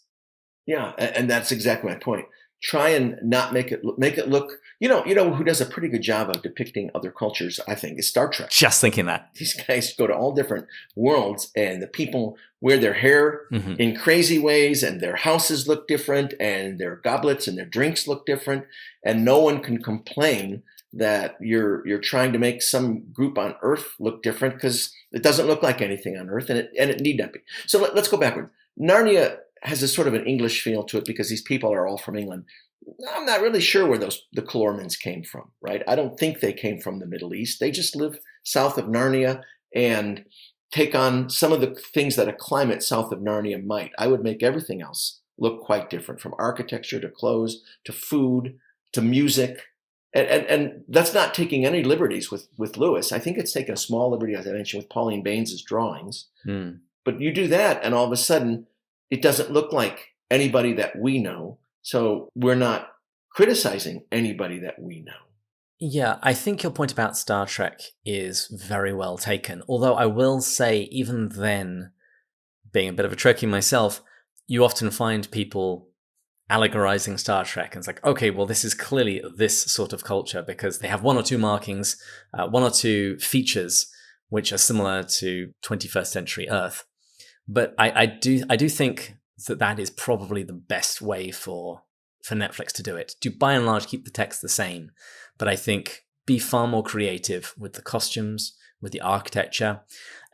Yeah, and that's exactly my point. Try and not make it look, you know who does a pretty good job of depicting other cultures, I think, is Star Trek. Just thinking that. These guys go to all different worlds, and the people wear their hair in crazy ways, and their houses look different, and their goblets and their drinks look different, and no one can complain that you're trying to make some group on Earth look different, because it doesn't look like anything on Earth, and it need not be. So let's go backward. Narnia has a sort of an English feel to it because these people are all from England. I'm not really sure where the Calormans came from, right? I don't think they came from the Middle East. They just live south of Narnia and take on some of the things that a climate south of Narnia might. I would make everything else look quite different, from architecture to clothes to food to music. And that's not taking any liberties with Lewis. I think it's taking a small liberty, as I mentioned, with Pauline Baines's drawings. But you do that, and all of a sudden, it doesn't look like anybody that we know. So we're not criticizing anybody that we know. Yeah, I think your point about Star Trek is very well taken. Although I will say, even then, being a bit of a Trekkie myself, you often find people allegorizing Star Trek. And it's like, okay, well, this is clearly this sort of culture because they have one or two markings, one or two features which are similar to 21st century Earth. But I do think that is probably the best way for Netflix to do it. To by and large keep the text the same, but I think be far more creative with the costumes, with the architecture,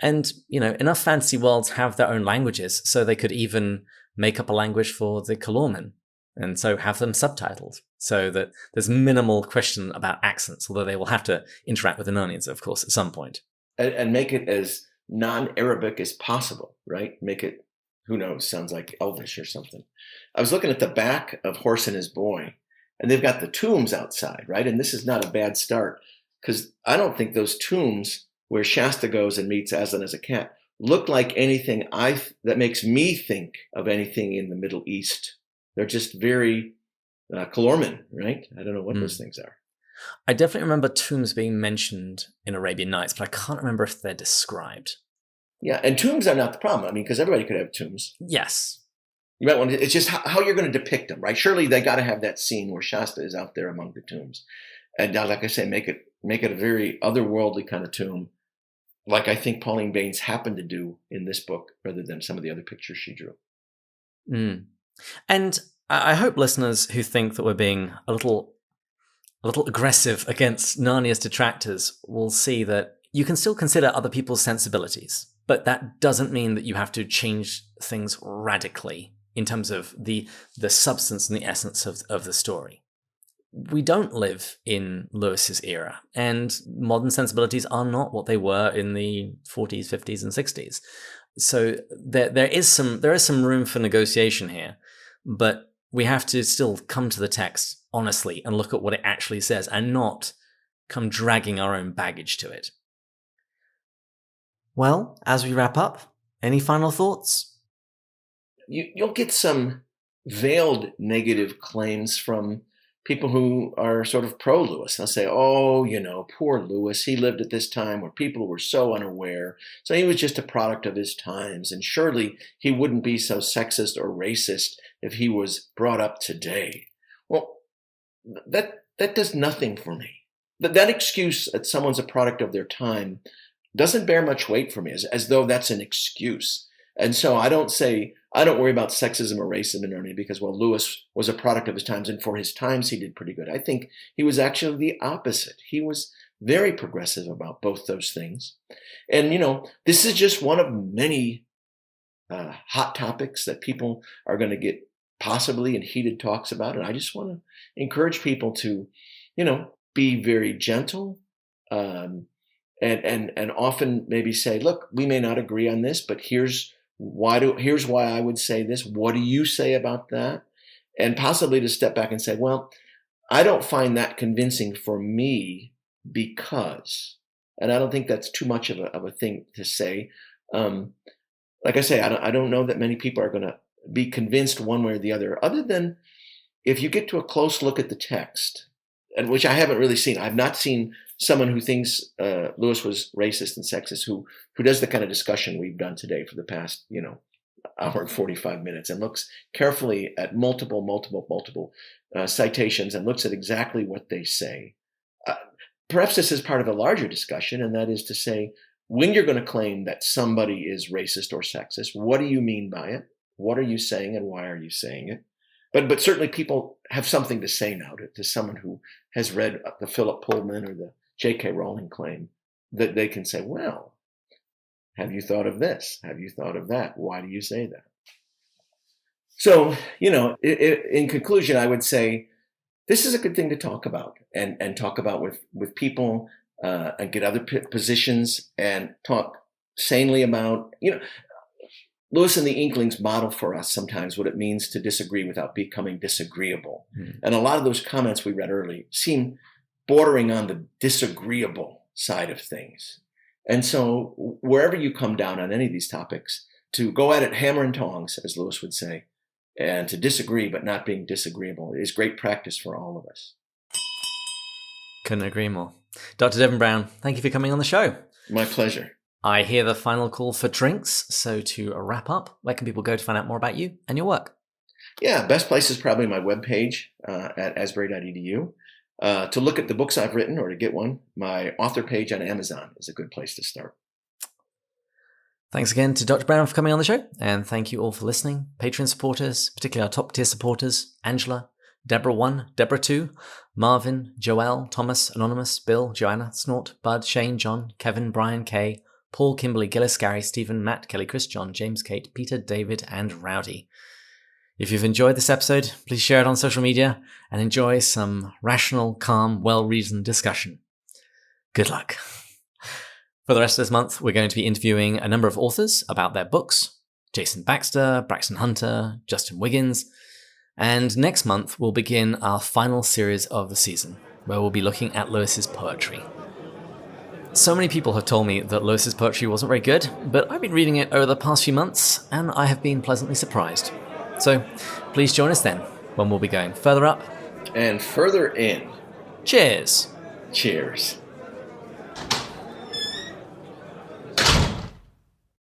and enough fantasy worlds have their own languages, so they could even make up a language for the Kalorman, and so have them subtitled, so that there's minimal question about accents, although they will have to interact with the Narnians, of course, at some point. And make it as non-Arabic as possible, right? Make it, who knows, sounds like Elvish or something. I was looking at the back of Horse and His Boy, and they've got the tombs outside, right? And this is not a bad start, because I don't think those tombs where Shasta goes and meets Aslan as a cat look like anything that makes me think of anything in the Middle East. They're just very Kalorman, right? I don't know what those things are. I definitely remember tombs being mentioned in Arabian Nights, but I can't remember if they're described. Yeah, and tombs are not the problem. I mean, because everybody could have tombs. Yes. You might want to, it's just how you're going to depict them, right? Surely they got to have that scene where Shasta is out there among the tombs. And now, like I say, make it a very otherworldly kind of tomb, like I think Pauline Baynes happened to do in this book, rather than some of the other pictures she drew. And I hope listeners who think that we're being a little aggressive against Narnia's detractors will see that you can still consider other people's sensibilities, but that doesn't mean that you have to change things radically in terms of the substance and the essence of the story. We don't live in Lewis's era, and modern sensibilities are not what they were in the 40s, 50s, and 60s. So there is some room for negotiation here, but we have to still come to the text honestly and look at what it actually says, and not come dragging our own baggage to it. Well, as we wrap up, any final thoughts? You'll get some veiled negative claims from people who are sort of pro-Lewis. They'll say, oh, poor Lewis, he lived at this time where people were so unaware. So he was just a product of his times. And surely he wouldn't be so sexist or racist if he was brought up today. Well, that does nothing for me. That excuse that someone's a product of their time doesn't bear much weight for me, as though that's an excuse. And so I don't worry about sexism or racism in Narnia because, well, Lewis was a product of his times, and for his times he did pretty good. I think he was actually the opposite. He was very progressive about both those things. And, this is just one of many hot topics that people are going to get possibly in heated talks about. And I just want to encourage people to, be very gentle, and often maybe say, look, we may not agree on this, but here's why I would say this. What do you say about that? And possibly to step back and say, well, I don't find that convincing for me because, and I don't think that's too much of a thing to say. Like I say, I don't know that many people are going to be convinced one way or the other than if you get to a close look at the text, and which I haven't really seen. I've not seen someone who thinks Lewis was racist and sexist who does the kind of discussion we've done today for the past, hour and 45 minutes and looks carefully at multiple citations and looks at exactly what they say. Perhaps this is part of a larger discussion, and that is to say, when you're going to claim that somebody is racist or sexist, what do you mean by it? What are you saying, and why are you saying it? But certainly people have something to say now to someone who has read the Philip Pullman or the J.K. Rowling claim, that they can say, well, have you thought of this? Have you thought of that? Why do you say that? So, in conclusion, I would say this is a good thing to talk about and talk about with people and get other positions and talk sanely about, Lewis and the Inklings model for us sometimes what it means to disagree without becoming disagreeable. And a lot of those comments we read early seem bordering on the disagreeable side of things. And so wherever you come down on any of these topics, to go at it hammer and tongs, as Lewis would say, and to disagree but not being disagreeable is great practice for all of us. Couldn't agree more. Dr. Devin Brown, thank you for coming on the show. My pleasure. I hear the final call for drinks. So to wrap up, where can people go to find out more about you and your work? Yeah, best place is probably my webpage at asbury.edu. To look at the books I've written or to get one, my author page on Amazon is a good place to start. Thanks again to Dr. Brown for coming on the show, and thank you all for listening. Patreon supporters, particularly our top-tier supporters, Angela, Deborah 1, Deborah 2, Marvin, Joelle, Thomas, Anonymous, Bill, Joanna, Snort, Bud, Shane, John, Kevin, Brian, Kay, Paul, Kimberly, Gillis, Gary, Stephen, Matt, Kelly, Chris, John, James, Kate, Peter, David, and Rowdy. If you've enjoyed this episode, please share it on social media and enjoy some rational, calm, well-reasoned discussion. Good luck. For the rest of this month, we're going to be interviewing a number of authors about their books. Jason Baxter, Braxton Hunter, Justin Wiggins. And next month, we'll begin our final series of the season, where we'll be looking at Lewis's poetry. So many people have told me that Lewis's poetry wasn't very good, but I've been reading it over the past few months, and I have been pleasantly surprised. So please join us then, when we'll be going further up and further in. Cheers! Cheers.